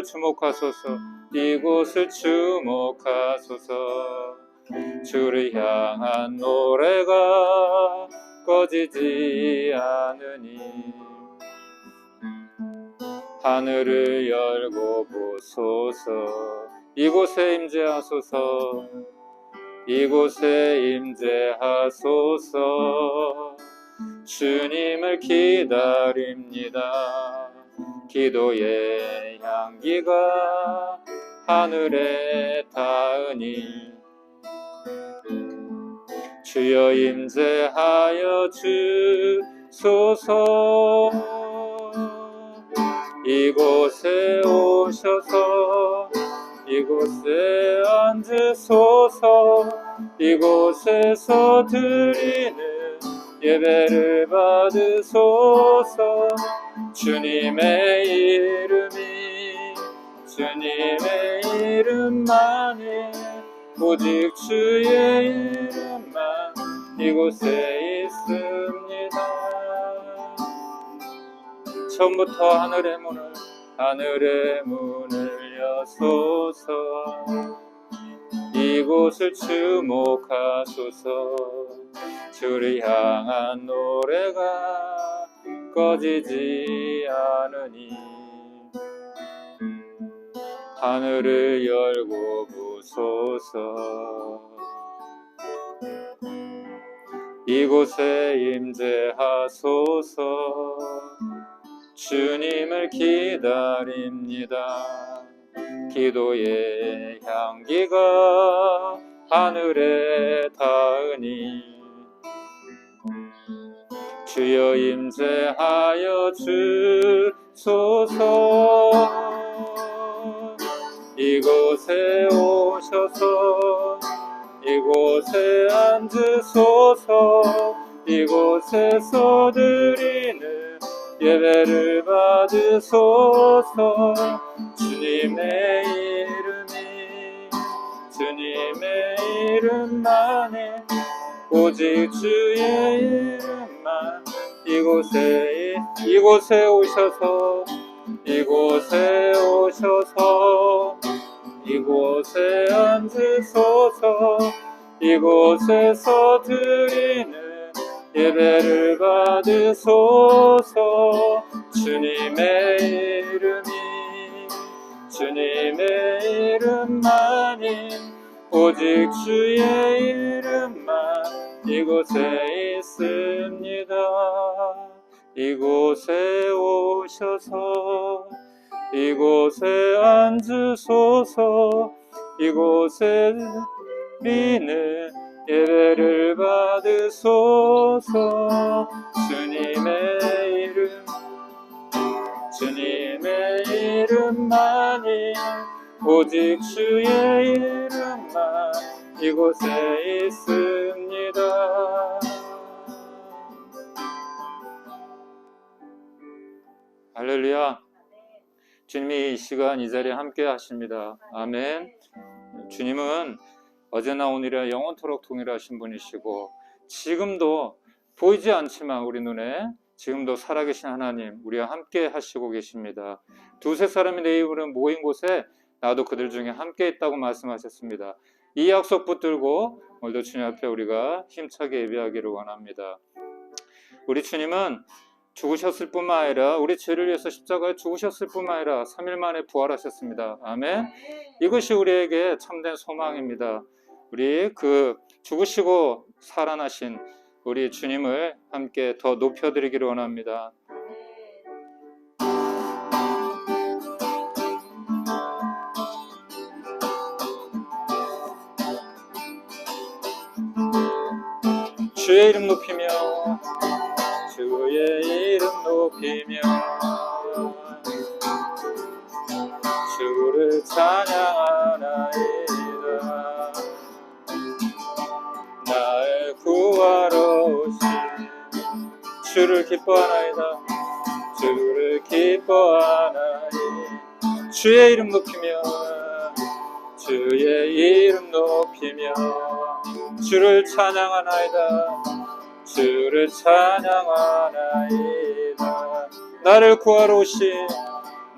이곳을 주목하소서. 이곳을 주목하소서. 주를 향한 노래가 꺼지지 않으니 하늘을 열고 보소서. 이곳에 임재하소서. 이곳에 임재하소서. 주님을 기다립니다. 기도의 향기가 하늘에 닿으니 주여 임재하여 주소서. 이곳에 오셔서 이곳에 앉으소서. 이곳에서 드리는 예배를 받으소서. 주님의 이름만이 오직 주의 이름만 이곳에 있습니다. 처음부터 하늘의 문을 여소서. 이곳을 주목하소서. 주를 향한 노래가 꺼지지 않으니 하늘을 열고 보소서. 이곳에 임재하소서. 주님을 기다립니다. 기도의 향기가 하늘에 닿으니 주여 임재하여 주소서. 이곳에 오셔서 이곳에 앉으소서. 이곳에서 드리는 예배를 받으소서. 주님의 이름만이 오직 주의 이름만 이곳에 오셔서 이곳에 앉으소서. 이곳에서 드리는 예배를 받으소서. 주님의 이름만이 오직 주의 이름만 이곳에 있습니다. 이곳에 오셔서 이곳에 앉으소서. 이곳에 드리는 예배를 받으소서. 주님의 이름만이 오직 주의 이름만 이곳에 있습니다. 할렐루야. 주님이 이 시간 이 자리에 함께 하십니다. 아멘. 주님은 어제나 오늘이나 영원토록 동일하신 분이시고 지금도 보이지 않지만 우리 눈에 지금도 살아계신 하나님 우리와 함께 하시고 계십니다. 두세 사람이 내 이름으로 모인 곳에 나도 그들 중에 함께 있다고 말씀하셨습니다. 이 약속 붙들고 오늘도 주님 앞에 우리가 힘차게 예배하기를 원합니다. 우리 주님은 죽으셨을 뿐만 아니라 우리 죄를 위해서 십자가에 죽으셨을 뿐만 아니라 3일 만에 부활하셨습니다. 아멘. 이것이 우리에게 참된 소망입니다. 우리 그 죽으시고 살아나신 우리 주님을 함께 더 높여드리기를 원합니다. 주의 이름 높이며 주의 이름 높이며 주를 찬양하나이다. 나의 구하러 오신 주를 기뻐하나이다. 주를 기뻐하나이. 주의 이름 높이며 주의 이름 높이며 주를 찬양하나이다. 주를 찬양하나이다. 나를 구하러 오신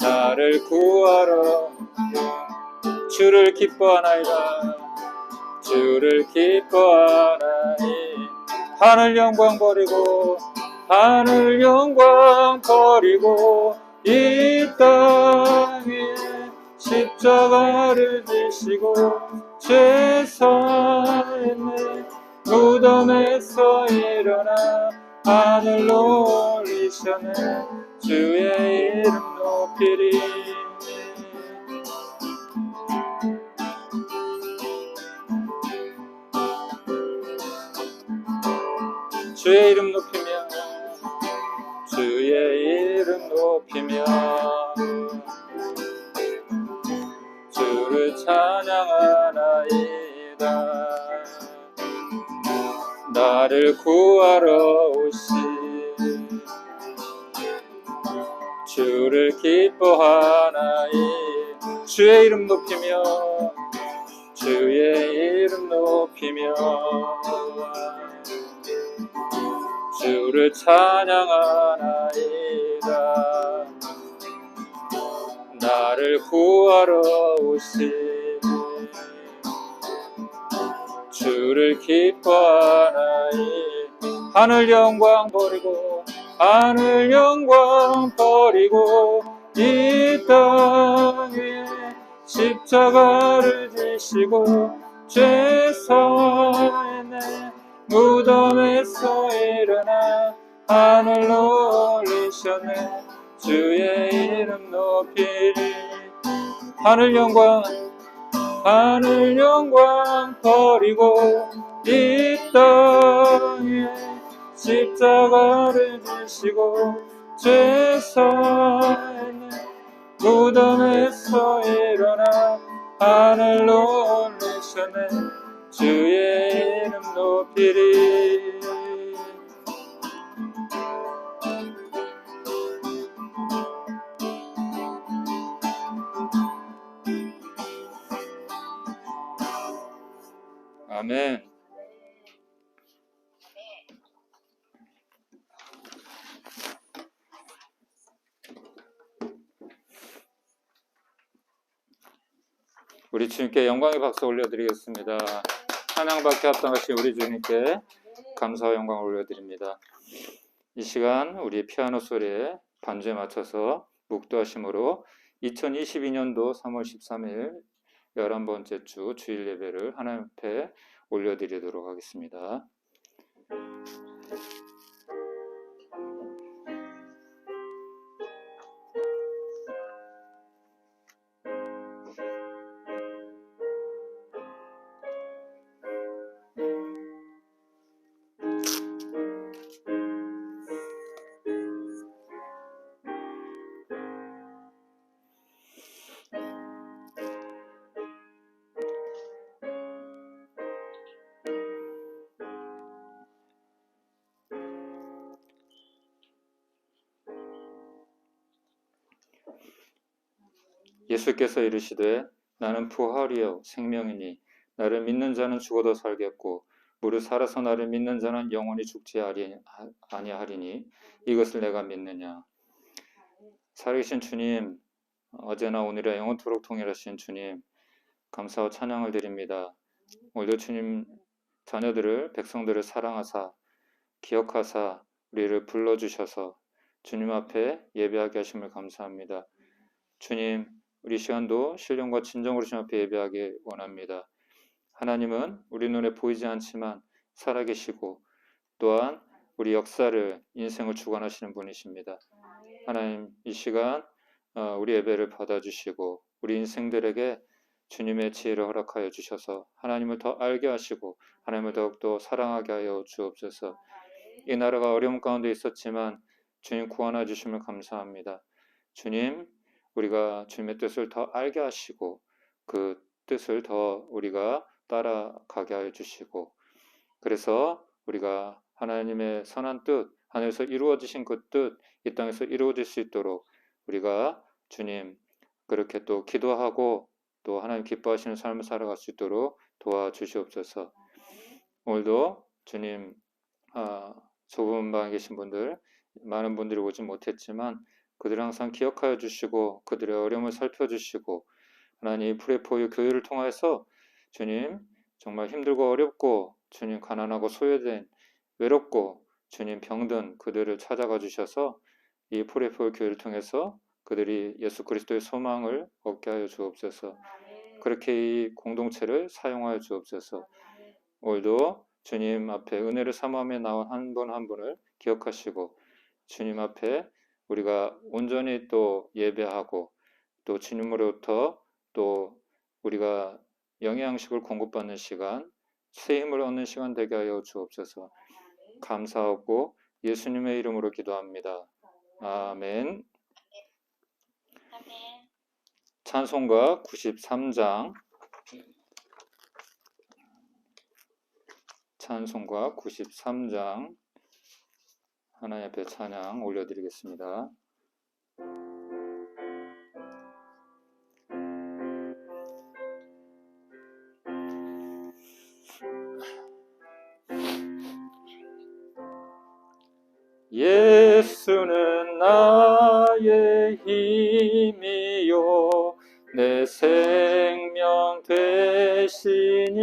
나를 구하러 주를 기뻐하나이다. 주를 기뻐하나이. 하늘 영광 버리고 하늘 영광 버리고 이 땅에 십자가를 지시고 죄사했네. 무덤에서 일어나 하늘로 올리셨네. 주의 이름 높이리. 주의 이름 높이며 주의 이름 높이며 주를 찬양하나이다. 나를 구하러 오신 주를 기뻐하나이. 주의 이름 높이며 주의 이름 높이며 주를 찬양하나이다. 나를 구하러 오신 주를 기뻐하나이. 하늘 영광 버리고 하늘 영광 버리고 이 땅에 십자가를 지시고 죄사했네. 무덤에서 일어나 하늘로 올리셨네. 주의 이름 높이리. 하늘 영광 버리고 이 땅에 십자가를 지시고 죄사했네. 무덤에서 일어나 하늘로 올리셨네. 주의 이름 높이리. 아멘. 우리 주님께 영광의 박수 올려드리겠습니다. 찬양받게 합당하신 우리 주님께 감사와 영광을 올려드립니다. 이 시간 우리 피아노 소리에 반주에 맞춰서 묵도하심으로 2022년도 3월 13일 11번째 주 주일 예배를 하나님 앞에 올려드리도록 하겠습니다. 예수께서 이르시되 나는 부활이요 생명이니 나를 믿는 자는 죽어도 살겠고 무릇 살아서 나를 믿는 자는 영원히 죽지 아니하리니 이것을 내가 믿느냐. 살아계신 주님, 어제나 오늘이나 영원토록 동일하신 주님, 감사와 찬양을 드립니다. 오늘도 주님 자녀들을 백성들을 사랑하사 기억하사 우리를 불러주셔서 주님 앞에 예배하게 하심을 감사합니다. 주님, 우리 시간도 신령과 진정으로 주님 앞에 예배하기 원합니다. 하나님은 우리 눈에 보이지 않지만 살아계시고 또한 우리 역사를 인생을 주관하시는 분이십니다. 하나님, 이 시간 우리 예배를 받아주시고 우리 인생들에게 주님의 지혜를 허락하여 주셔서 하나님을 더 알게 하시고 하나님을 더욱더 사랑하게 하여 주옵소서. 이 나라가 어려움 가운데 있었지만 주님 구원해 주심을 감사합니다. 주님, 우리가 주님의 뜻을 더 알게 하시고 그 뜻을 더 우리가 따라가게 하여 주시고 그래서 우리가 하나님의 선한 뜻, 하늘에서 이루어지신 그 뜻, 이 땅에서 이루어질 수 있도록 우리가 주님 그렇게 또 기도하고 또 하나님 기뻐하시는 삶을 살아갈 수 있도록 도와주시옵소서. 오늘도 주님 좁은 방에 계신 분들, 많은 분들이 오지 못했지만 그들을 항상 기억하여 주시고 그들의 어려움을 살펴주시고 하나님 프레포유 교회를 통해서 주님 정말 힘들고 어렵고 주님 가난하고 소외된 외롭고 주님 병든 그들을 찾아가 주셔서 이 프레포유 교회를 통해서 그들이 예수 그리스도의 소망을 얻게 하여 주옵소서. 그렇게 이 공동체를 사용하여 주옵소서. 오늘도 주님 앞에 은혜를 사모하며 나온 한 분 한 분을 기억하시고 주님 앞에 우리가 온전히 또 예배하고 또 주님으로부터 또 우리가 영양식을 공급받는 시간, 새 힘을 얻는 시간 되게 하여 주옵소서. 감사하고 예수님의 이름으로 기도합니다. 아멘. 찬송가 93장 찬송가 93장 하나님 앞에 찬양 올려드리겠습니다. 예수는 나의 힘이요 내 생명 되시니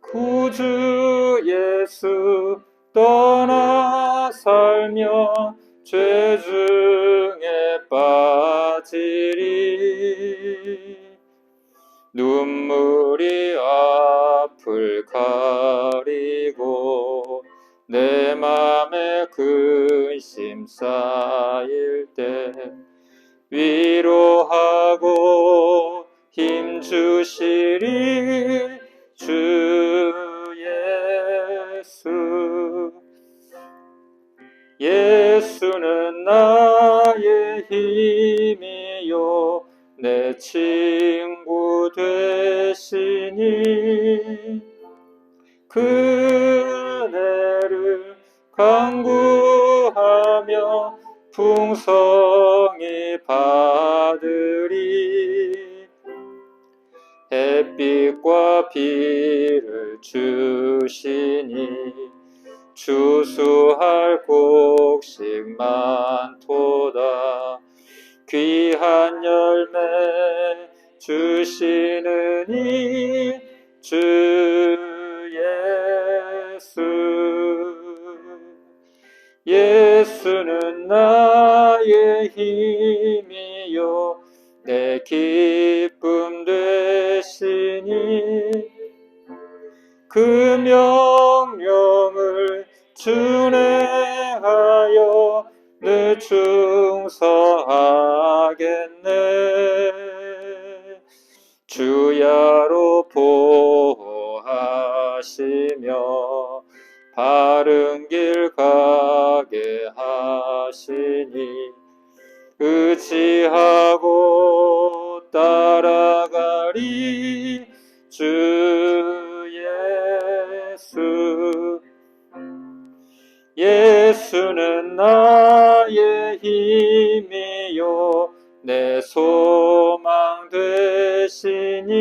구주 예수 떠나 살며 죄 중에 빠지리 눈물이 앞을 가리고 내 맘에 근심 쌓일 때 위로하고 힘주시리 주 예수. 예수는 나의 힘이요 내 친구 되시니 그네를 간구하며 풍성히 받으리 햇빛과 비를 주시니 추수할 곡식 많도다 귀한 열매 주시느니 주 예수. 예수는 나의 힘이요 내 기쁨 되시니 그 명령을 준행하여 늘 충성하겠네. 주야로 보호하시며 바른 길 가게 하시니 의지하고 따라가리 주 예수. 예수는 나의 힘이요 내 소망 되시니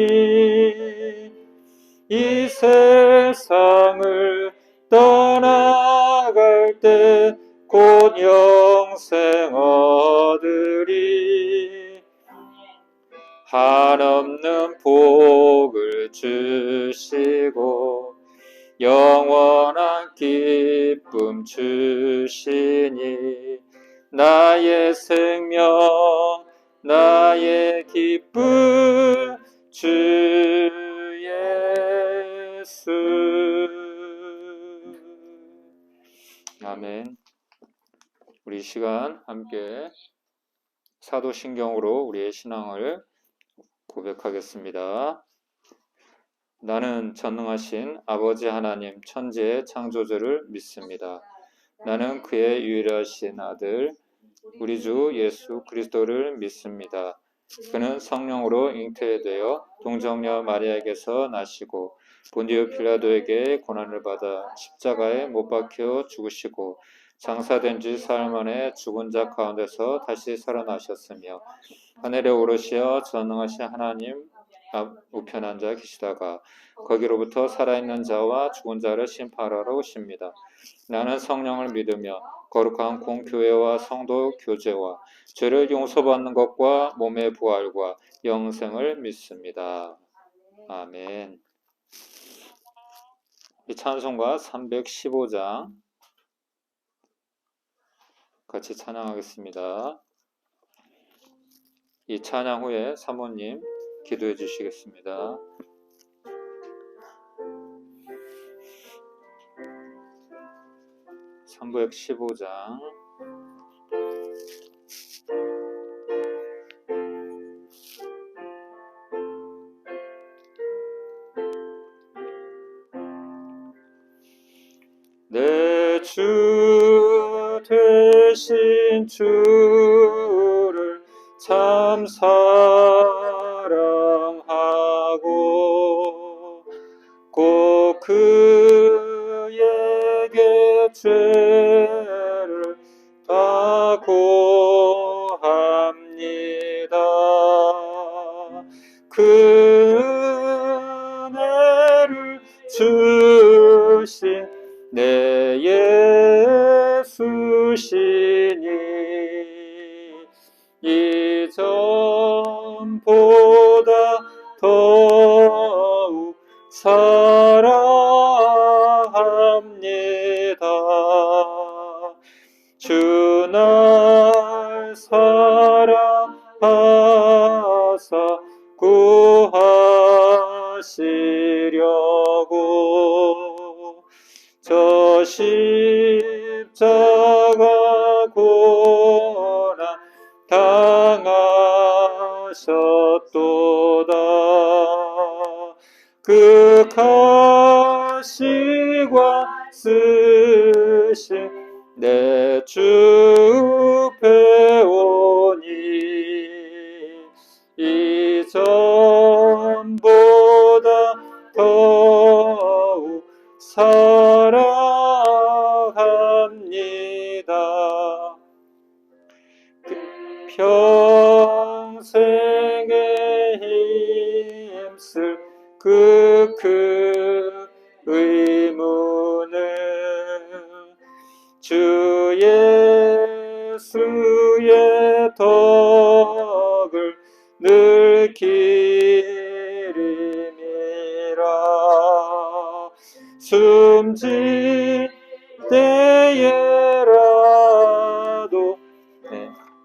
이 세상을 떠나갈 때 곧 영생 얻으리 한없는 복을 주시고 영원한 기쁨 주시니 나의 생명 나의 기쁨 주 예수. 아멘. 우리 시간 함께 사도신경으로 우리의 신앙을 고백하겠습니다. 나는 전능하신 아버지 하나님 천지의 창조주를 믿습니다. 나는 그의 유일하신 아들 우리 주 예수 그리스도를 믿습니다. 그는 성령으로 잉태되어 동정녀 마리아에게서 나시고 본디오 빌라도에게 고난을 받아 십자가에 못 박혀 죽으시고 장사된 지 사흘 만에 죽은 자 가운데서 다시 살아나셨으며 하늘에 오르시어 전능하신 하나님 우편 앉아 계시다가 거기로부터 살아있는 자와 죽은 자를 심판하러 오십니다. 나는 성령을 믿으며 거룩한 공교회와 성도 교제와 죄를 용서받는 것과 몸의 부활과 영생을 믿습니다. 아멘. 이 찬송가 315장 같이 찬양하겠습니다. 이 찬양 후에 사모님 기도해 주시겠습니다. (315장) 내 주 되신 주를 참 사랑하고 꼭 그에게 죄를 다 고합니다. 그 은혜를 주신 내 예수시니 이전보다 더욱 사랑합니다. 주 날 사랑하사 구하시려고 저 십자가 고난 당하셨도다. 그 가시관 쓰신 내 주 배우니 이전보다 더욱 사랑합니다. 평생에 힘쓸 그 의무는 주 예수의 덕을 늘 기림이라. 숨질 때에라도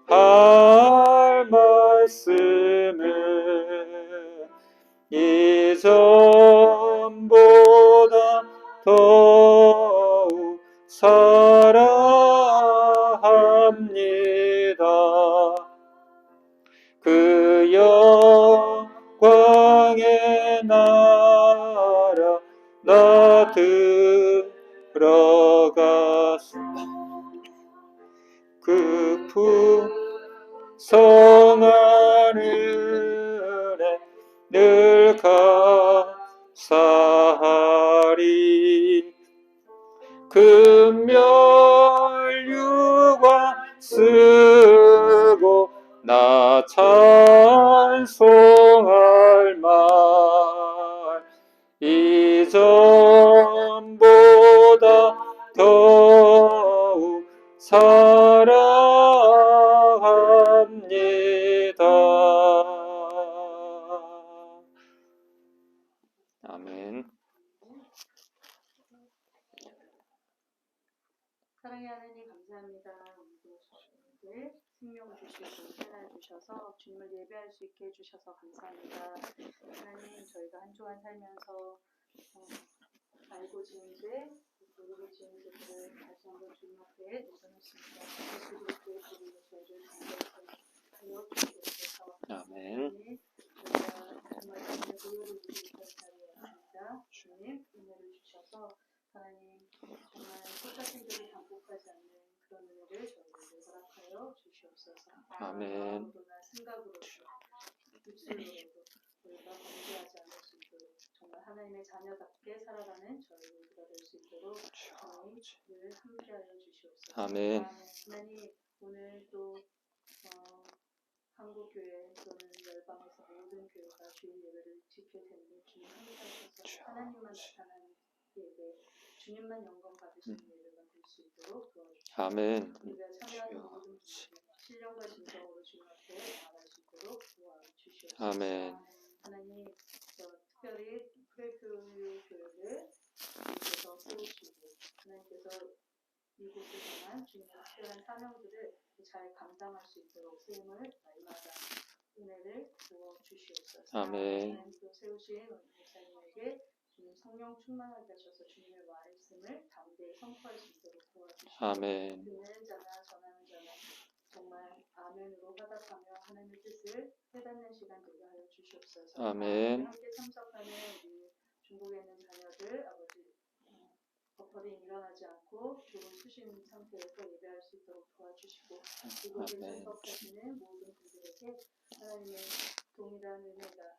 할 말씀은 이전보다 더욱 사랑합니다. 그 영광의 나라 나 들어가서 그 풍성한 은혜 늘 감사하리. 금멸유관 쓰고 나 찬송할 말 이전보다 더욱 사랑합니다. 아멘. 사랑의 하나님 감사합니다. 오늘도 저희들 생명 주시고 살아 주셔서 주님을 예배할 수 있게 해주셔서 감사합니다. 하나님 저희가 한 주간 살면서 알고 지은 죄, 모르고 지은 죄를 다시 한번 주님 앞에 내려놓습니다. 그리스도의 보리로 저희를 강제해서 하여 주시옵소서. 아멘. 저희가 정말 주님의 보혈을 누리고 있던 자리에 왔습니다. 주님 은혜를 주셔서 하나님 정말 소자신들이 반복하지 않는 그런 은혜를 저희에게 허락하여 주시옵소서. 아멘. 마음으로나 생각으로도 입술로도 우리가 범죄하지 않을 수 있도록 정말 하나님의 자녀답게 살아가는 저희가 될 수 있도록 저희를 함께하여 주시옵소서. 아멘. 하나님 오늘 또 한국교회 또는 지하방에서 모든 교회가 주일 예배를 지킬 텐데 주님 함께하셔서 하나님만 나타나는 예배, 주님만 영광 받으시는 예배가 될 수 있도록 도와주시옵소서. 아멘. 우리가 참여하는 모든 분들이 신령과 진정으로 주님 앞에 나아갈 수 있도록 도와주시옵소서. 아멘. 하나님, 특별히 프레이프류 교회를 주님께서 세우시고 하나님께서 이곳을 향한 주님의 특별한 사명들을 잘 감당할 수 있도록 세움을 날마다 은혜를 부어 주시옵소서. 아멘. 하나님 또 세우신 우리 목사님에게 주님 성령 충만하게 하셔서 주님의 말씀을 담대히 선포할 수 있도록 도와주시고 아멘. 듣는 자나 전하는 자나 정말 아멘으로 화답하며 하나님의 뜻을 깨닫는 시간 되게 하여 주시옵소서. 아멘. 함께 참석하는 우리 중국에 있는 자녀들 아버지 버퍼링 일어나지 않고 좋은 수신 상태에서 예배할 수 있도록 도와주시고 이곳에 아멘. 참석하시는 모든 분들에게 하나님의 동일한 은혜가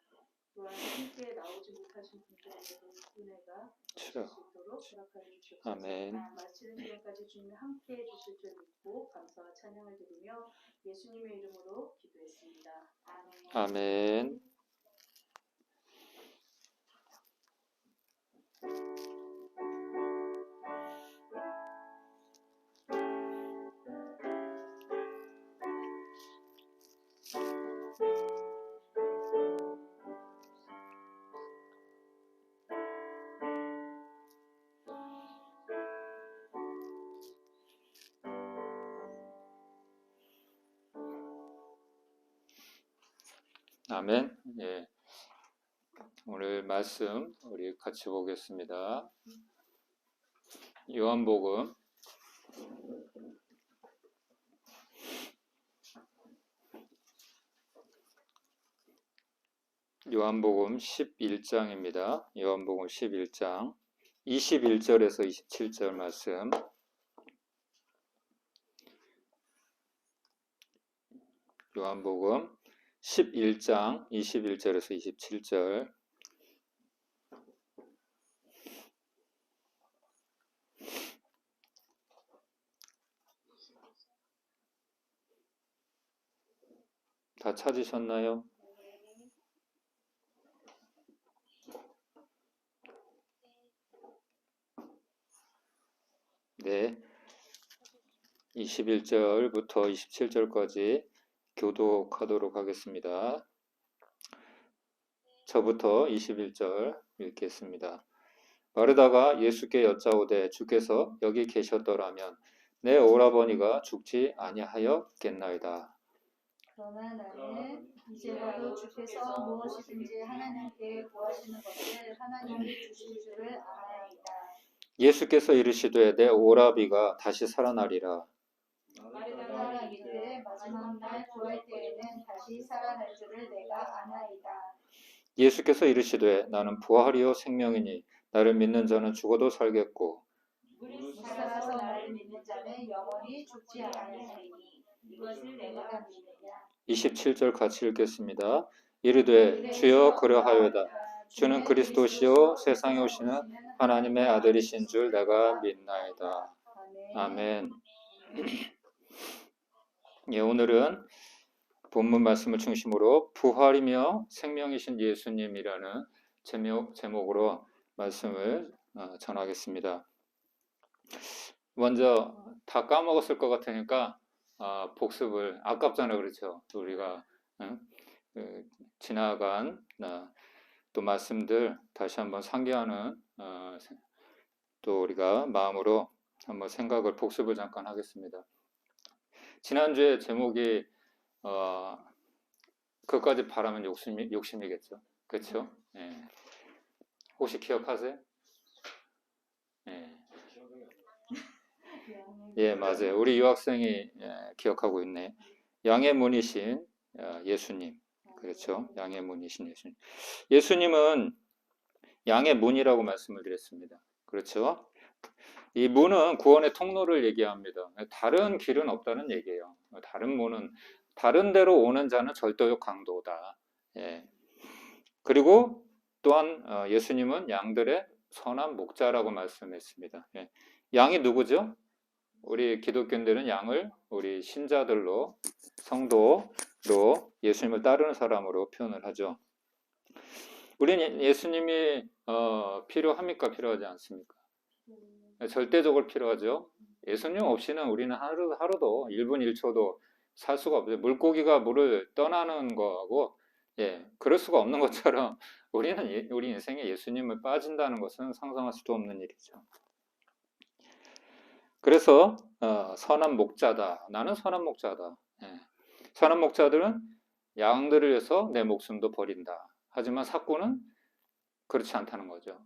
또한 함께 나오지 못하신 분들에게도 은혜가 주실 수 있도록 허락하여 주시옵소서. 아멘. 마치는 시간까지 주님이 함께해 주실 줄 믿고 감사와 찬양을 드리며 예수님의 이름으로 기도했습니다. 아멘. 아멘. 아멘. 예. 오늘 말씀 우리 같이 보겠습니다. 요한복음 11장입니다. 요한복음 11장 21절에서 27절 말씀. 요한복음 11장 21절에서 27절. 다 찾으셨나요? 네. 21절부터 27절까지 교독하도록 하겠습니다. 저부터 21절 읽겠습니다. 마르다가 예수께 여짜오되 주께서 여기 계셨더라면 내 오라버니가 죽지 아니하였겠나이다. 그러나 나는 이제라도 주께서 무엇이든지 하나님께 구하시는 것을 하나님이 주실 줄을 아나이다. 예수께서 이르시되 내 오라비가 다시 살아나리라. 마르다가 이르되 마지막 날 구할 때에는 다시 살아날 줄을 내가 아나이다. 예수께서 이르시되 나는 부활이요 생명이니 나를 믿는 자는 죽어도 살겠고 살아서 나를 믿는 자는 영원히 죽지 아니하리니 이것을 내가 믿느냐. 27절 같이 읽겠습니다. 이르되 주여 그러하여다. 주는 그리스도시요 세상에 오시는 하나님의 아들이신 줄 내가 믿나이다. 아멘. 예, 오늘은 본문 말씀을 중심으로 부활이며 생명이신 예수님이라는 제목으로 말씀을 전하겠습니다. 먼저 다 까먹었을 것 같으니까 복습을 아깝잖아요, 그렇죠? 우리가 지나간 또 말씀들 다시 한번 상기하는 또 우리가 마음으로 한번 생각을 복습을 잠깐 하겠습니다. 지난주에 제목이 그것까지 바라면 욕심이겠죠, 그렇죠? 예. 혹시 기억하세요? 예. 예, 맞아요. 우리 유학생이 기억하고 있네. 양의 문이신 예수님. 그렇죠? 양의 문이신 예수님. 예수님은 양의 문이라고 말씀을 드렸습니다. 그렇죠? 이 문은 구원의 통로를 얘기합니다. 다른 길은 없다는 얘기예요. 다른 문은 다른 데로 오는 자는 절도적 강도다. 예. 그리고 또한 예수님은 양들의 선한 목자라고 말씀했습니다. 예. 양이 누구죠? 우리 기독교인들은 양을 우리 신자들로 성도 예수님을 따르는 사람으로 표현을 하죠. 우리는 예수님이 필요합니까? 필요하지 않습니까? 절대적으로 필요하죠. 예수님 없이는 우리는 하루도 1분 1초도 살 수가 없어요. 물고기가 물을 떠나는 거하고 그럴 수가 없는 것처럼 우리는 우리 인생에 예수님을 빠진다는 것은 상상할 수도 없는 일이죠. 그래서 선한 목자다. 나는 선한 목자다. 선한 목자들은 양들을 위해서 내 목숨도 버린다. 하지만 사꾼은 그렇지 않다는 거죠.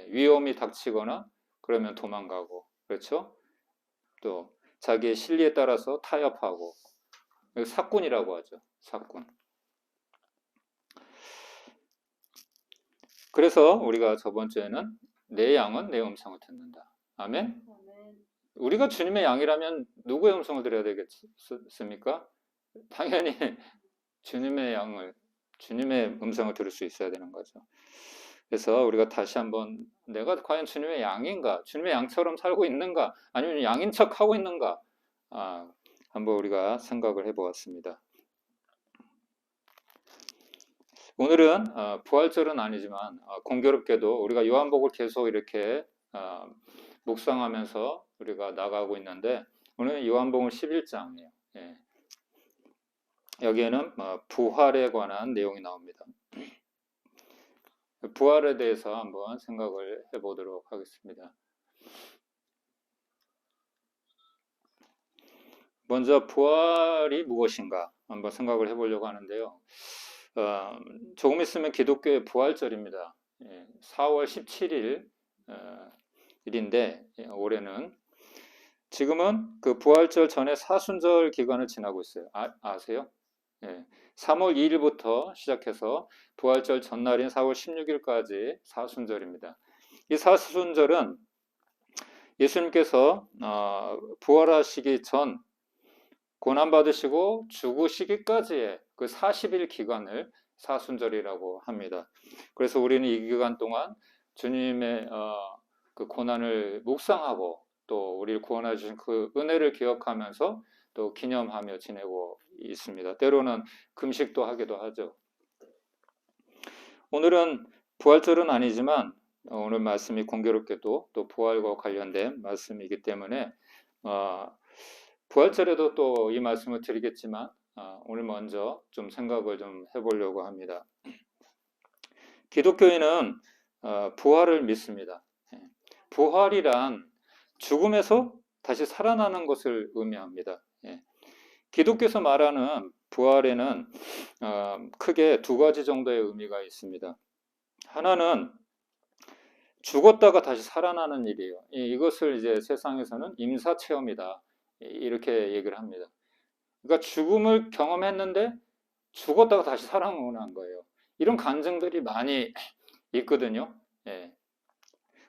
위험이 닥치거나 그러면 도망가고, 그렇죠? 또 자기의 신리에 따라서 타협하고, 사꾼이라고 하죠. 사꾼. 그래서 우리가 저번 주에는 내 양은 내 음성을 듣는다. 아멘? 우리가 주님의 양이라면 누구의 음성을 들어야 되겠습니까? 당연히 주님의 음성을 들을 수 있어야 되는 거죠. 그래서 우리가 다시 한번 내가 과연 주님의 양인가? 주님의 양처럼 살고 있는가? 아니면 양인 척 하고 있는가? 한번 우리가 생각을 해보았습니다. 오늘은 부활절은 아니지만 공교롭게도 우리가 요한복음을 계속 이렇게 묵상하면서 우리가 나가고 있는데 오늘은 요한복음 11장이에요. 여기에는 부활에 관한 내용이 나옵니다. 부활에 대해서 한번 생각을 해보도록 하겠습니다. 먼저 부활이 무엇인가 한번 생각을 해보려고 하는데요. 조금 있으면 기독교의 부활절입니다. 4월 17일 일인데 올해는 지금은 그 부활절 전에 사순절 기간을 지나고 있어요. 아세요? 3월 2일부터 시작해서 부활절 전날인 4월 16일까지 사순절입니다. 이 사순절은 예수님께서 부활하시기 전 고난받으시고 죽으시기까지의 그 40일 기간을 사순절이라고 합니다. 그래서 우리는 이 기간 동안 주님의 그 고난을 묵상하고 또 우리를 구원해 주신 그 은혜를 기억하면서 또 기념하며 지내고 있습니다. 때로는 금식도 하기도 하죠. 오늘은 부활절은 아니지만 오늘 말씀이 공교롭게도 또 부활과 관련된 말씀이기 때문에 부활절에도 또 이 말씀을 드리겠지만 오늘 먼저 좀 생각을 좀 해보려고 합니다. 기독교인은 부활을 믿습니다. 부활이란 죽음에서 다시 살아나는 것을 의미합니다. 기독교에서 말하는 부활에는 크게 두 가지 정도의 의미가 있습니다. 하나는 죽었다가 다시 살아나는 일이에요. 이것을 이제 세상에서는 임사체험이다 이렇게 얘기를 합니다. 그러니까 죽음을 경험했는데 죽었다가 다시 살아난 거예요. 이런 간증들이 많이 있거든요.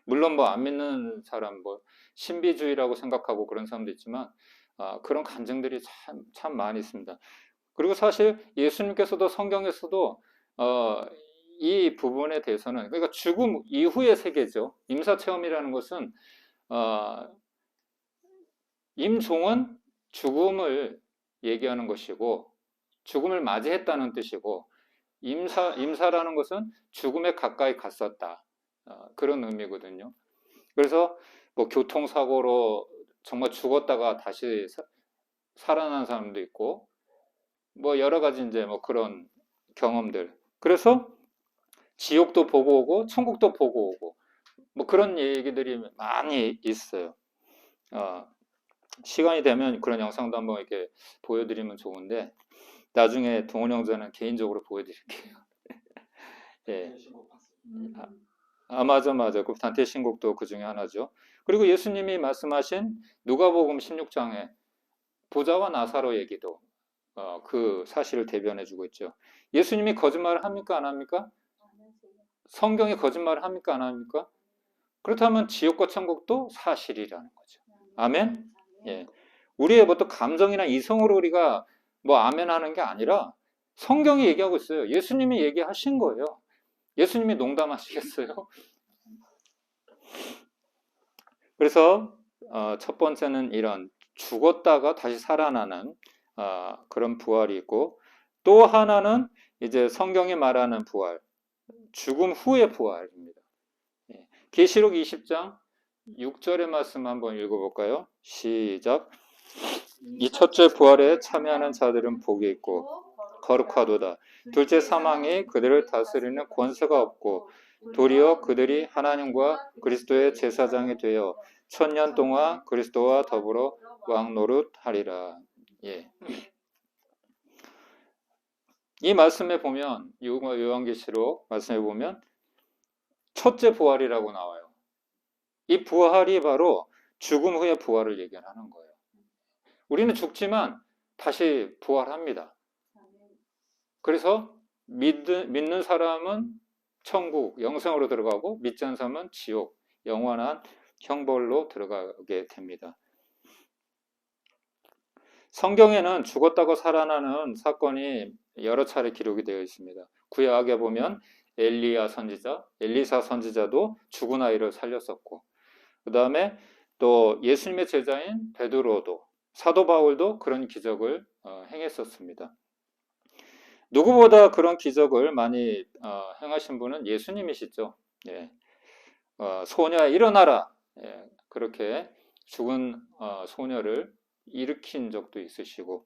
물론 뭐 안 믿는 사람, 뭐 신비주의라고 생각하고 그런 사람도 있지만 그런 간증들이 참 많이 있습니다. 그리고 사실 예수님께서도 성경에서도 이 부분에 대해서는 그러니까 죽음 이후의 세계죠. 임사체험이라는 것은 임종은 죽음을 얘기하는 것이고 죽음을 맞이했다는 뜻이고 임사라는 것은 죽음에 가까이 갔었다 그런 의미거든요. 그래서 뭐 교통사고로 정말 죽었다가 다시 살아난 사람도 있고 뭐 여러 가지 이제 뭐 그런 경험들. 그래서 지옥도 보고 오고 천국도 보고 오고 뭐 그런 얘기들이 많이 있어요. 시간이 되면 그런 영상도 한번 이렇게 보여드리면 좋은데 나중에 동원 형제는 개인적으로 보여드릴게요. 맞아. 그 단테 신곡도 그 중에 하나죠. 그리고 예수님이 말씀하신 누가복음 16장에 부자와 나사로 얘기도 그 사실을 대변해주고 있죠. 예수님이 거짓말을 합니까 안 합니까? 성경이 거짓말을 합니까 안 합니까? 그렇다면 지옥과 천국도 사실이라는 거죠. 아멘? 우리의 어떤 감정이나 이성으로 우리가 뭐 아멘 하는 게 아니라 성경이 얘기하고 있어요. 예수님이 얘기하신 거예요. 예수님이 농담하시겠어요? 그래서 첫 번째는 이런 죽었다가 다시 살아나는 그런 부활이 있고 또 하나는 이제 성경이 말하는 부활, 죽음 후의 부활입니다. 예. 계시록 20장 6절의 말씀 한번 읽어볼까요? 시작. 이 첫째 부활에 참여하는 자들은 복이 있고 거룩하도다. 둘째 사망이 그들을 다스리는 권세가 없고 도리어 그들이 하나님과 그리스도의 제사장이 되어 1000년 동안 그리스도와 더불어 왕노릇하리라. 예. 이 말씀에 보면 요한계시록 말씀에 보면 첫째 부활이라고 나와요. 이 부활이 바로 죽음 후의 부활을 얘기하는 거예요. 우리는 죽지만 다시 부활합니다. 그래서 믿는 사람은 천국, 영생으로 들어가고 믿지 않는 사람은 지옥, 영원한 형벌로 들어가게 됩니다. 성경에는 죽었다고 살아나는 사건이 여러 차례 기록이 되어 있습니다. 구약에 보면 엘리야 선지자, 엘리사 선지자도 죽은 아이를 살렸었고, 그 다음에 또 예수님의 제자인 베드로도, 사도 바울도 그런 기적을 행했었습니다. 누구보다 그런 기적을 많이 행하신 분은 예수님이시죠. 예. 소녀야 일어나라. 예. 그렇게 죽은 소녀를 일으킨 적도 있으시고,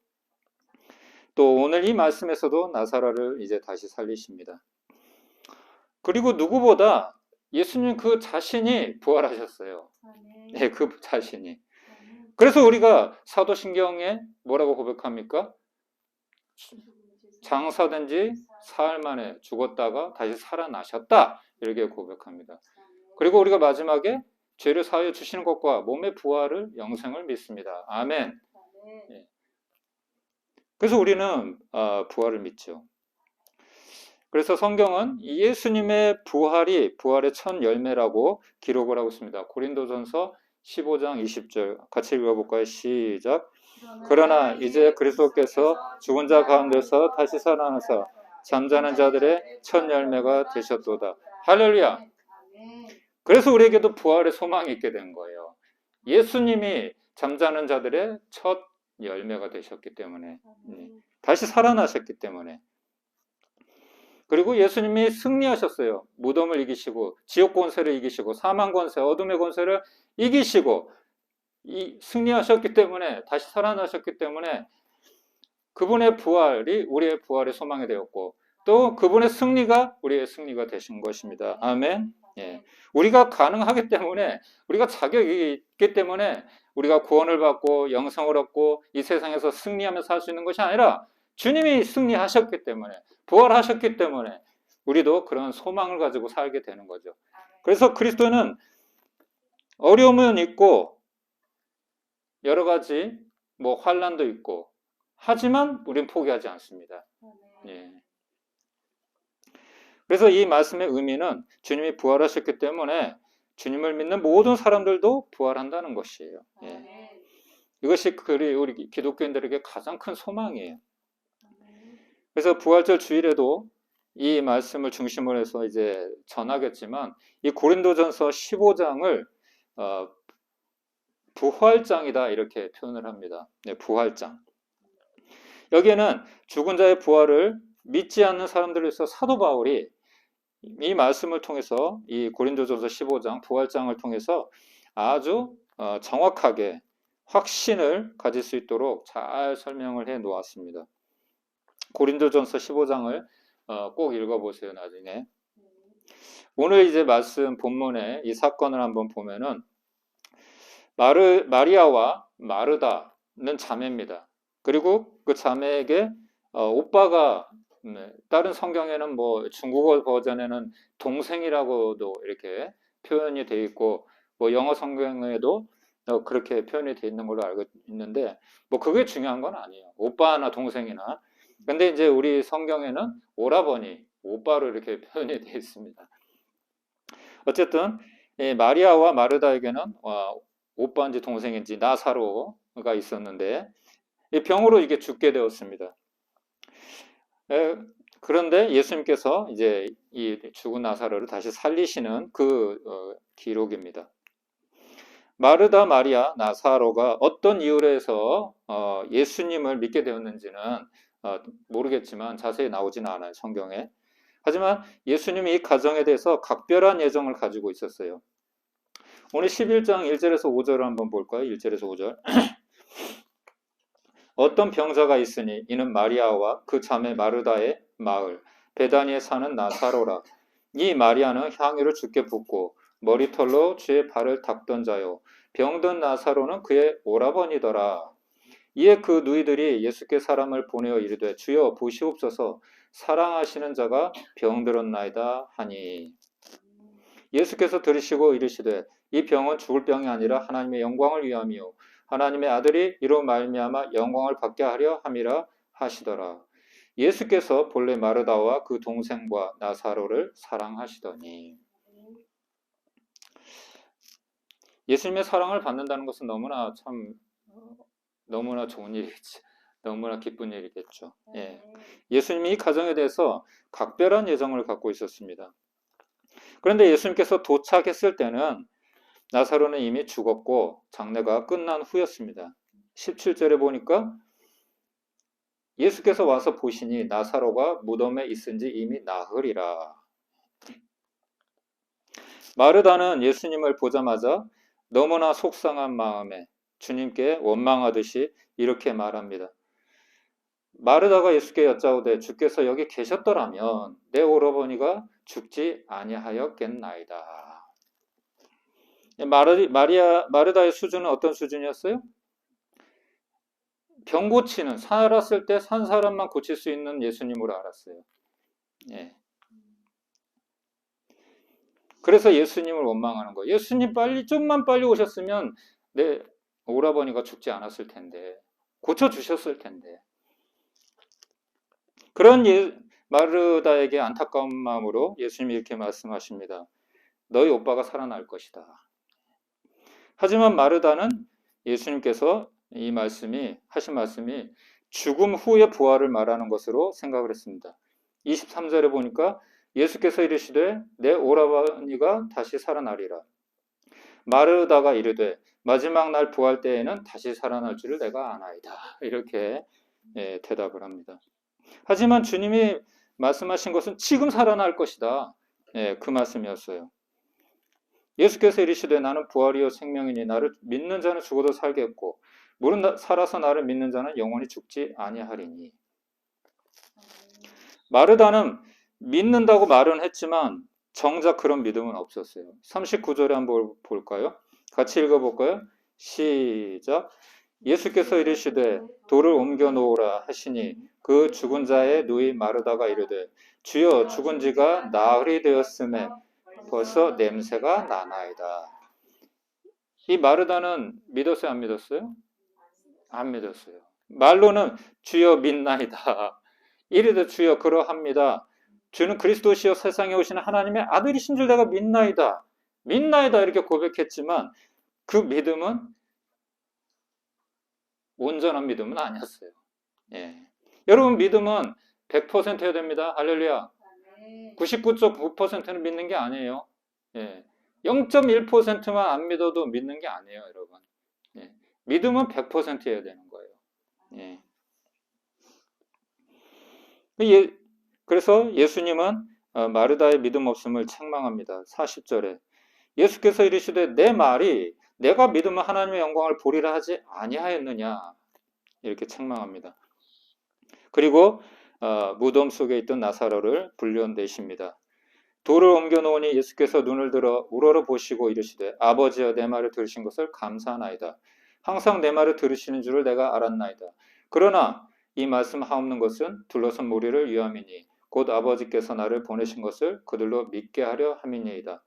또 오늘 이 말씀에서도 나사로를 이제 다시 살리십니다. 그리고 누구보다 예수님 그 자신이 부활하셨어요. 네, 그 자신이. 그래서 우리가 사도신경에 뭐라고 고백합니까? 장사된 지 사흘 만에 죽었다가 다시 살아나셨다. 이렇게 고백합니다. 그리고 우리가 마지막에 죄를 사하여 주시는 것과 몸의 부활을 영생을 믿습니다. 아멘. 예. 그래서 우리는 부활을 믿죠. 그래서 성경은 예수님의 부활이 부활의 첫 열매라고 기록을 하고 있습니다. 고린도전서 15장 20절 같이 읽어볼까요? 시작. 그러나 이제 그리스도께서 죽은 자 가운데서 다시 살아나사 잠자는 자들의 첫 열매가 되셨도다. 할렐루야. 그래서 우리에게도 부활의 소망이 있게 된 거예요. 예수님이 잠자는 자들의 첫 열매가 되셨기 때문에, 다시 살아나셨기 때문에. 그리고 예수님이 승리하셨어요. 무덤을 이기시고 지옥 권세를 이기시고 사망 권세, 어둠의 권세를 이기시고 승리하셨기 때문에, 다시 살아나셨기 때문에 그분의 부활이 우리의 부활의 소망이 되었고, 또 그분의 승리가 우리의 승리가 되신 것입니다. 아멘. 예. 우리가 가능하기 때문에, 우리가 자격이 있기 때문에 우리가 구원을 받고 영생을 얻고 이 세상에서 승리하며 살 수 있는 것이 아니라 주님이 승리하셨기 때문에, 부활하셨기 때문에 우리도 그런 소망을 가지고 살게 되는 거죠. 그래서 그리스도는 어려움은 있고 여러 가지 환난도 있고 하지만 우리는 포기하지 않습니다. 예. 그래서 이 말씀의 의미는 주님이 부활하셨기 때문에 주님을 믿는 모든 사람들도 부활한다는 것이에요. 예. 이것이 우리 기독교인들에게 가장 큰 소망이에요. 그래서 부활절 주일에도 이 말씀을 중심으로 해서 이제 전하겠지만, 이 고린도전서 15장을 부활장이다 이렇게 표현을 합니다. 네, 부활장. 여기에는 죽은 자의 부활을 믿지 않는 사람들을 위해서 사도 바울이 이 말씀을 통해서, 이 고린도전서 15장 부활장을 통해서 아주 정확하게 확신을 가질 수 있도록 잘 설명을 해 놓았습니다. 고린도전서 15장을 꼭 읽어보세요, 나중에. 오늘 이제 말씀 본문에 이 사건을 한번 보면은, 마리아와 마르다는 자매입니다. 그리고 그 자매에게 오빠가, 다른 성경에는 중국어 버전에는 동생이라고도 이렇게 표현이 되어 있고, 영어 성경에도 그렇게 표현이 되어 있는 걸로 알고 있는데, 그게 중요한 건 아니에요. 오빠나 동생이나. 근데 이제 우리 성경에는 오라버니, 오빠로 이렇게 표현이 되어 있습니다. 어쨌든 마리아와 마르다에게는 오빠인지 동생인지 나사로가 있었는데 병으로 이게 죽게 되었습니다. 그런데 예수님께서 이제 이 죽은 나사로를 다시 살리시는 그 기록입니다. 마르다, 마리아, 나사로가 어떤 이유로 해서 예수님을 믿게 되었는지는 모르겠지만 자세히 나오지는 않아요, 성경에. 하지만 예수님이 이 가정에 대해서 각별한 예정을 가지고 있었어요. 오늘 11장 1절에서 5절을 한번 볼까요? 1절에서 5절. 어떤 병자가 있으니 이는 마리아와 그 자매 마르다의 마을 베다니에 사는 나사로라. 이 마리아는 향유를 주께 붓고 머리털로 주의 발을 닦던 자요, 병든 나사로는 그의 오라버니더라. 이에 그 누이들이 예수께 사람을 보내어 이르되 주여 보시옵소서, 사랑하시는 자가 병들었나이다 하니, 예수께서 들으시고 이르시되 이 병은 죽을 병이 아니라 하나님의 영광을 위함이요 하나님의 아들이 이로 말미암아 영광을 받게 하려 함이라 하시더라. 예수께서 본래 마르다와 그 동생과 나사로를 사랑하시더니. 예수님의 사랑을 받는다는 것은 너무나 너무나 좋은 일이겠죠. 너무나 기쁜 일이겠죠. 예. 예수님이 이 가정에 대해서 각별한 예정을 갖고 있었습니다. 그런데 예수님께서 도착했을 때는 나사로는 이미 죽었고 장례가 끝난 후였습니다. 17절에 보니까 예수께서 와서 보시니 나사로가 무덤에 있은지 이미 나흘이라. 마르다는 예수님을 보자마자 너무나 속상한 마음에 주님께 원망하듯이 이렇게 말합니다. 마르다가 예수께 여짜오되 주께서 여기 계셨더라면 내 오라버니가 죽지 아니하였겠나이다. 마르다의 수준은 어떤 수준이었어요? 병 고치는, 살았을 때 산 사람만 고칠 수 있는 예수님으로 알았어요. 예. 그래서 예수님을 원망하는 거예요. 예수님 좀만 빨리 오셨으면 내 오라버니가 죽지 않았을 텐데, 고쳐주셨을 텐데. 그런 마르다에게 안타까운 마음으로 예수님이 이렇게 말씀하십니다. 너희 오빠가 살아날 것이다. 하지만 마르다는 예수님께서 하신 말씀이 죽음 후의 부활을 말하는 것으로 생각을 했습니다. 23절에 보니까 예수께서 이르시되 내 오라버니가 다시 살아나리라. 마르다가 이르되 마지막 날 부활 때에는 다시 살아날 줄을 내가 아나이다. 이렇게 대답을 합니다. 하지만 주님이 말씀하신 것은 지금 살아날 것이다. 그 말씀이었어요. 예수께서 이르시되 나는 부활이요 생명이니 나를 믿는 자는 죽어도 살겠고 무릇 살아서 나를 믿는 자는 영원히 죽지 아니하리니. 마르다는 믿는다고 말은 했지만 정작 그런 믿음은 없었어요. 39절에 한번 볼까요? 같이 읽어볼까요? 시작. 예수께서 이르시되 돌을 옮겨 놓으라 하시니 그 죽은 자의 누이 마르다가 이르되 주여 죽은 지가 나흘이 되었음에 벌써 냄새가 나나이다. 이 마르다는 믿었어요, 안 믿었어요? 안 믿었어요. 말로는 주여 믿나이다. 이르되 주여 그러합니다. 주는 그리스도시여 세상에 오시는 하나님의 아들이신 줄 내가 믿나이다. 믿나이다 이렇게 고백했지만 그 믿음은 온전한 믿음은 아니었어요. 예. 여러분 믿음은 100% 해야 됩니다. 할렐루야. 99.9%는 믿는 게 아니에요. 예. 0.1%만 안 믿어도 믿는 게 아니에요, 여러분. 예. 믿음은 100% 해야 되는 거예요. 예. 그래서 예수님은 마르다의 믿음 없음을 책망합니다. 40절에 예수께서 이르시되 내 말이 내가 믿으면 하나님의 영광을 보리라 하지 아니하였느냐 이렇게 책망합니다. 그리고 무덤 속에 있던 나사로를 불러내십니다. 돌을 옮겨 놓으니 예수께서 눈을 들어 우러러 보시고 이르시되 아버지여 내 말을 들으신 것을 감사하나이다. 항상 내 말을 들으시는 줄을 내가 알았나이다. 그러나 이 말씀 하옵는 것은 둘러선 무리를 위함이니 곧 아버지께서 나를 보내신 것을 그들로 믿게 하려 함이니이다.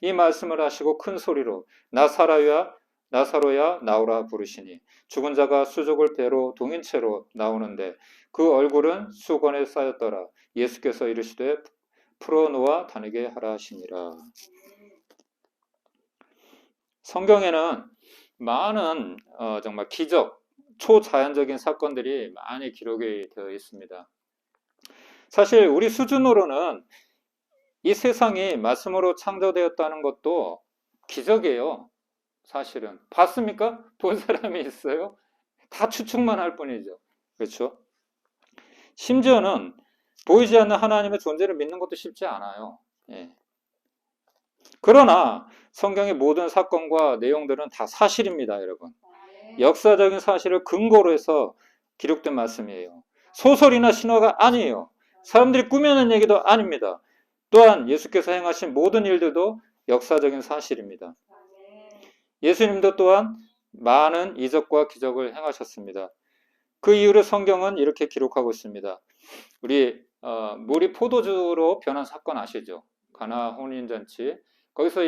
이 말씀을 하시고 큰 소리로 나사로야 나오라 부르시니 죽은 자가 수족을 배로 동인 채로 나오는데 그 얼굴은 수건에 쌓였더라. 예수께서 이르시되 풀어놓아 다니게 하라 하시니라. 성경에는 많은 정말 기적, 초자연적인 사건들이 많이 기록이 되어 있습니다. 사실 우리 수준으로는 이 세상이 말씀으로 창조되었다는 것도 기적이에요. 사실은. 봤습니까? 본 사람이 있어요? 다 추측만 할 뿐이죠. 그렇죠? 심지어는 보이지 않는 하나님의 존재를 믿는 것도 쉽지 않아요. 예. 그러나 성경의 모든 사건과 내용들은 다 사실입니다, 여러분. 역사적인 사실을 근거로 해서 기록된 말씀이에요. 소설이나 신화가 아니에요. 사람들이 꾸며낸 얘기도 아닙니다. 또한 예수께서 행하신 모든 일들도 역사적인 사실입니다. 예수님도 또한 많은 이적과 기적을 행하셨습니다. 그 이유를 성경은 이렇게 기록하고 있습니다. 우리 물이 포도주로 변한 사건 아시죠? 가나 혼인잔치. 거기서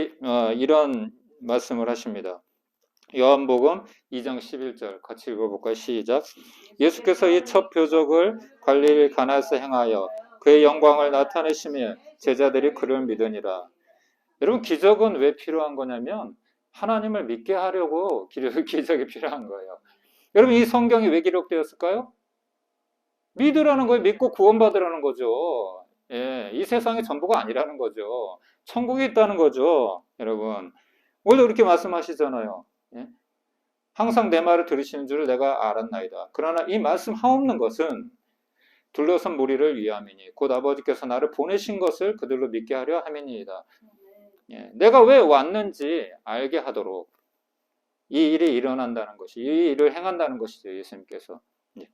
이런 말씀을 하십니다. 요한복음 2장 11절 같이 읽어볼까요? 시작. 예수께서 이 첫 표적을 갈릴리 가나에서 행하여 그의 영광을 나타내시며 제자들이 그를 믿으니라. 여러분, 기적은 왜 필요한 거냐면 하나님을 믿게 하려고 기적이 필요한 거예요. 여러분, 이 성경이 왜 기록되었을까요? 믿으라는 거예요. 믿고 구원받으라는 거죠. 예, 이 세상이 전부가 아니라는 거죠. 천국이 있다는 거죠. 여러분, 원래 그렇게 말씀하시잖아요. 예? 항상 내 말을 들으시는 줄을 내가 알았나이다. 그러나 이 말씀 하옵는 것은 둘러선 무리를 위함이니 곧 아버지께서 나를 보내신 것을 그들로 믿게 하려 함이니이다. 예, 내가 왜 왔는지 알게 하도록 이 일이 일어난다는 것이, 이 일을 행한다는 것이죠. 예수님께서. 예.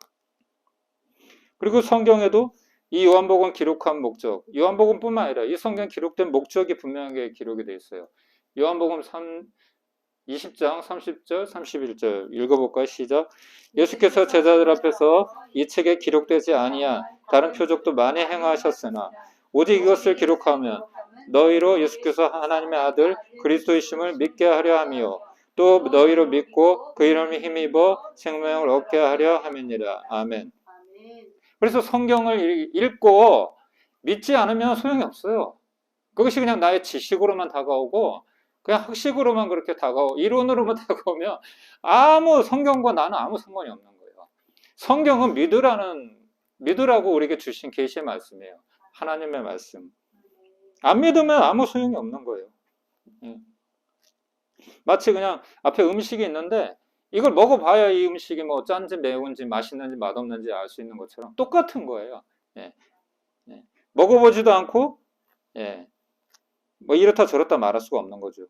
그리고 성경에도 이 요한복음 기록한 목적, 요한복음뿐만 아니라 이 성경 기록된 목적이 분명하게 기록이 되어 있어요. 요한복음 20장 30절 31절 읽어볼까요? 시작. 예수께서 제자들 앞에서 이 책에 기록되지 아니한 다른 표적도 많이 행하셨으나 오직 이것을 기록하면 너희로 예수께서 하나님의 아들 그리스도이심을 믿게 하려 함이요 또 너희로 믿고 그 이름을 힘입어 생명을 얻게 하려 함이니라. 아멘. 그래서 성경을 읽고 믿지 않으면 소용이 없어요. 그것이 그냥 나의 지식으로만 다가오고 그냥 학식으로만 그렇게 다가오고 이론으로만 다가오면 성경과 나는 아무 상관이 없는 거예요. 성경은 믿으라고 우리에게 주신 계시의 말씀이에요. 하나님의 말씀. 안 믿으면 아무 소용이 없는 거예요. 마치 그냥 앞에 음식이 있는데 이걸 먹어봐야 이 음식이 뭐 짠지 매운지 맛있는지 맛없는지 알 수 있는 것처럼 똑같은 거예요. 예. 예. 먹어보지도 않고 뭐 이렇다 저렇다 말할 수가 없는 거죠.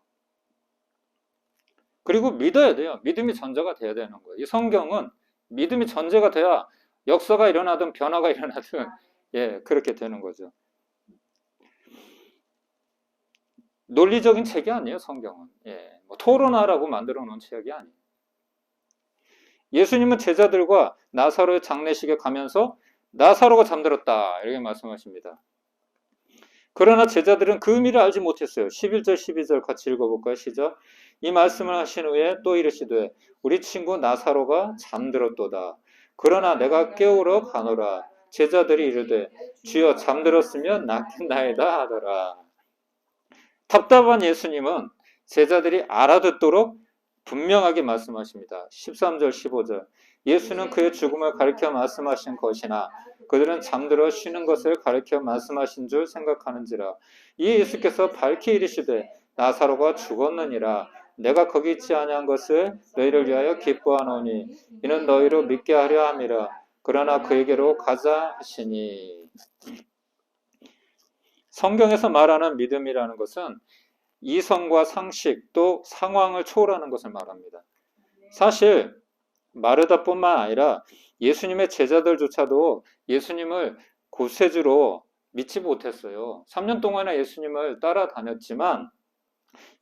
그리고 믿어야 돼요. 믿음이 전제가 돼야 되는 거예요. 이 성경은 믿음이 전제가 돼야 역사가 일어나든 변화가 일어나든 그렇게 되는 거죠. 논리적인 책이 아니에요. 성경은. 뭐 토론하라고 만들어 놓은 책이 아니에요. 예수님은 제자들과 나사로의 장례식에 가면서 나사로가 잠들었다 이렇게 말씀하십니다. 그러나 제자들은 그 의미를 알지 못했어요. 11절 12절 같이 읽어볼까요? 시작. 이 말씀을 하신 후에 또 이르시되 우리 친구 나사로가 잠들었도다. 그러나 내가 깨우러 가노라. 제자들이 이르되 주여 잠들었으면 낫겠나이다 하더라. 답답한 예수님은 제자들이 알아듣도록 분명하게 말씀하십니다. 13절 15절 예수는 그의 죽음을 가리켜 말씀하신 것이나 그들은 잠들어 쉬는 것을 가리켜 말씀하신 줄 생각하는지라. 이에 예수께서 밝히 이르시되 나사로가 죽었느니라. 내가 거기 있지 아니한 것을 너희를 위하여 기뻐하노니 이는 너희로 믿게 하려 함이라. 그러나 그에게로 가자 하시니. 성경에서 말하는 믿음이라는 것은 이성과 상식 또 상황을 초월하는 것을 말합니다. 사실 마르다뿐만 아니라 예수님의 제자들조차도 예수님을 구세주로 믿지 못했어요. 3년 동안이나 예수님을 따라다녔지만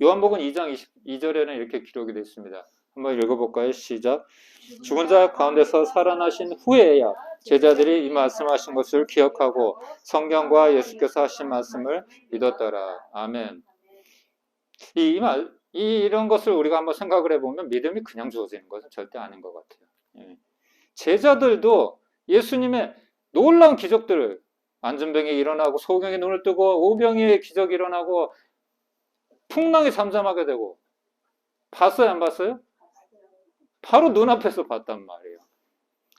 요한복음 2장 22절에는 이렇게 기록이 되어 있습니다. 한번 읽어볼까요? 시작. 죽은 자 가운데서 살아나신 후에야 제자들이 이 말씀하신 것을 기억하고 성경과 예수께서 하신 말씀을 믿었더라. 아멘. 이런 것을 우리가 한번 생각을 해보면 믿음이 그냥 주어지는 것은 절대 아닌 것 같아요. 제자들도 예수님의 놀라운 기적들을 안전병이 일어나고 소경이 눈을 뜨고 오병이의 기적이 일어나고 풍랑이 잠잠하게 되고 봤어요? 안 봤어요? 바로 눈앞에서 봤단 말이에요.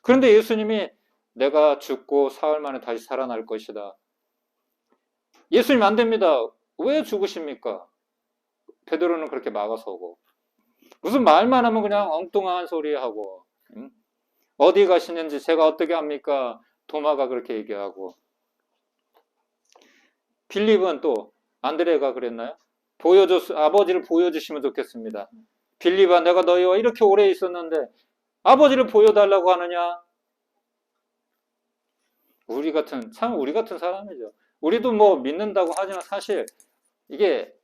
그런데 예수님이 내가 죽고 사흘 만에 다시 살아날 것이다. 예수님 안 됩니다. 왜 죽으십니까? 베드로는 그렇게 막아서고 무슨 말만 하면 그냥 엉뚱한 소리 하고 어디 가시는지 제가 어떻게 합니까? 도마가 그렇게 얘기하고, 빌립은 또 안드레가 그랬나요? 아버지를 보여주시면 좋겠습니다. 빌립아, 내가 너희와 이렇게 오래 있었는데 아버지를 보여달라고 하느냐? 우리 같은 사람이죠. 우리도 뭐 믿는다고 하지만 사실 이게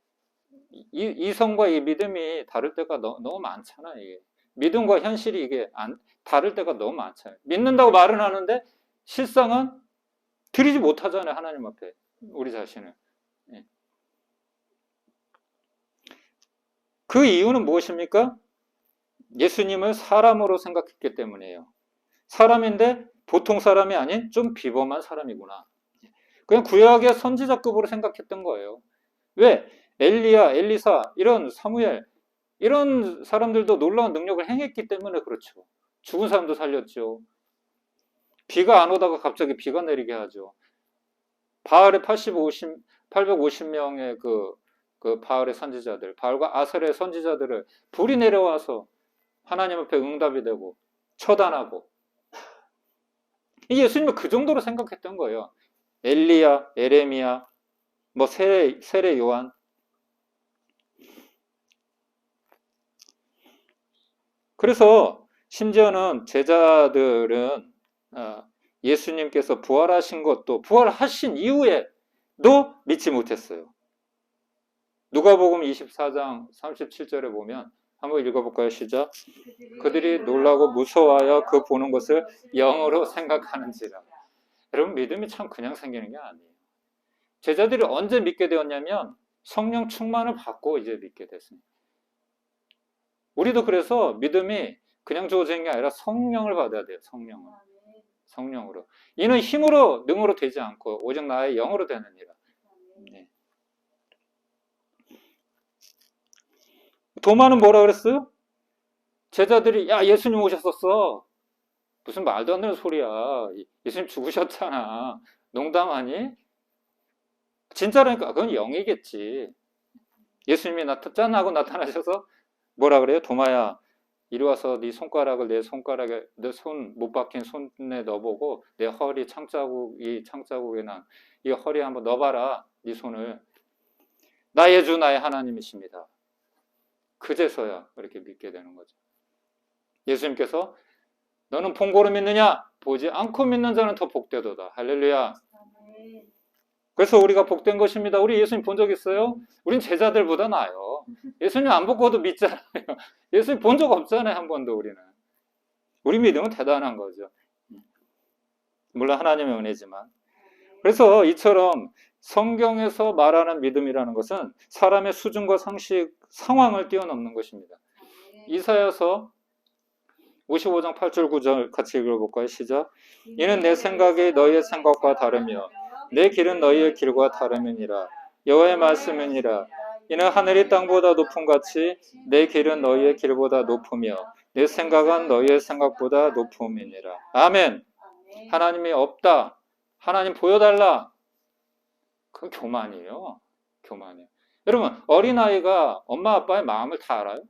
이성과 이 믿음이 다를 때가 너무 많잖아. 이게 믿음과 현실이 이게 다를 때가 너무 많잖아요. 믿는다고 말은 하는데 실상은 드리지 못하잖아요. 하나님 앞에 우리 자신을. 예. 그 이유는 무엇입니까? 예수님을 사람으로 생각했기 때문이에요. 사람인데 보통 사람이 아닌 좀 비범한 사람이구나. 그냥 구약의 선지자급으로 생각했던 거예요. 왜? 엘리야, 엘리사, 이런 사무엘, 이런 사람들도 놀라운 능력을 행했기 때문에 그렇죠. 죽은 사람도 살렸죠. 비가 안 오다가 갑자기 비가 내리게 하죠. 바알의 850명의 그 바알의 선지자들, 바알과 아셀의 선지자들을 불이 내려와서 하나님 앞에 응답이 되고 처단하고, 이 예수님은 그 정도로 생각했던 거예요. 엘리야, 에레미야, 뭐 세례 요한. 그래서 심지어는 제자들은 예수님께서 부활하신 것도 부활하신 이후에도 믿지 못했어요. 누가복음 24장 37절에 보면 한번 읽어볼까요? 시작. 그들이 놀라고 무서워하여 그 보는 것을 영으로 생각하는지라. 여러분, 믿음이 참 그냥 생기는 게 아니에요. 제자들이 언제 믿게 되었냐면 성령 충만을 받고 이제 믿게 됐습니다. 우리도 그래서 믿음이 그냥 주어지는 게 아니라 성령을 받아야 돼요. 성령으로. 이는 힘으로 능으로 되지 않고 오직 나의 영으로 되느니라. 네. 도마는 뭐라 그랬어요? 제자들이 야, 예수님 오셨었어. 무슨 말도 안 되는 소리야. 예수님 죽으셨잖아. 농담하니? 진짜라니까. 그건 영이겠지. 예수님이 짠하고 나타나셔서 뭐라 그래요? 도마야, 이리 와서 네 손가락을 내 손가락에, 내 손 못 박힌 손에 넣어보고 내 허리 창자국에 난 이 허리에 한번 넣어봐라. 네 손을. 나의 주 나의 하나님이십니다. 그제서야 그렇게 믿게 되는 거죠. 예수님께서 너는 본 거로 믿느냐? 보지 않고 믿는 자는 더 복되도다. 할렐루야. 그래서 우리가 복된 것입니다. 우리 예수님 본 적 있어요? 우린 제자들보다 나아요. 예수님 안 보고도 믿잖아요. 예수님 본 적 없잖아요. 한 번도 우리는. 우리 믿음은 대단한 거죠. 물론 하나님의 은혜지만. 그래서 이처럼 성경에서 말하는 믿음이라는 것은 사람의 수준과 상식, 상황을 뛰어넘는 것입니다. 이사야서 55장 8절 9절 같이 읽어볼까요? 시작. 이는 내 생각이 너희의 생각과 다르며 내 길은 너희의 길과 다름이니라. 여호와의 말씀이니라. 이는 하늘이 땅보다 높음 같이 내 길은 너희의 길보다 높으며 내 생각은 너희의 생각보다 높음이니라. 아멘. 하나님이 없다. 하나님 보여달라. 그건 교만이에요. 교만이에요. 여러분, 어린아이가 엄마 아빠의 마음을 다 알아요?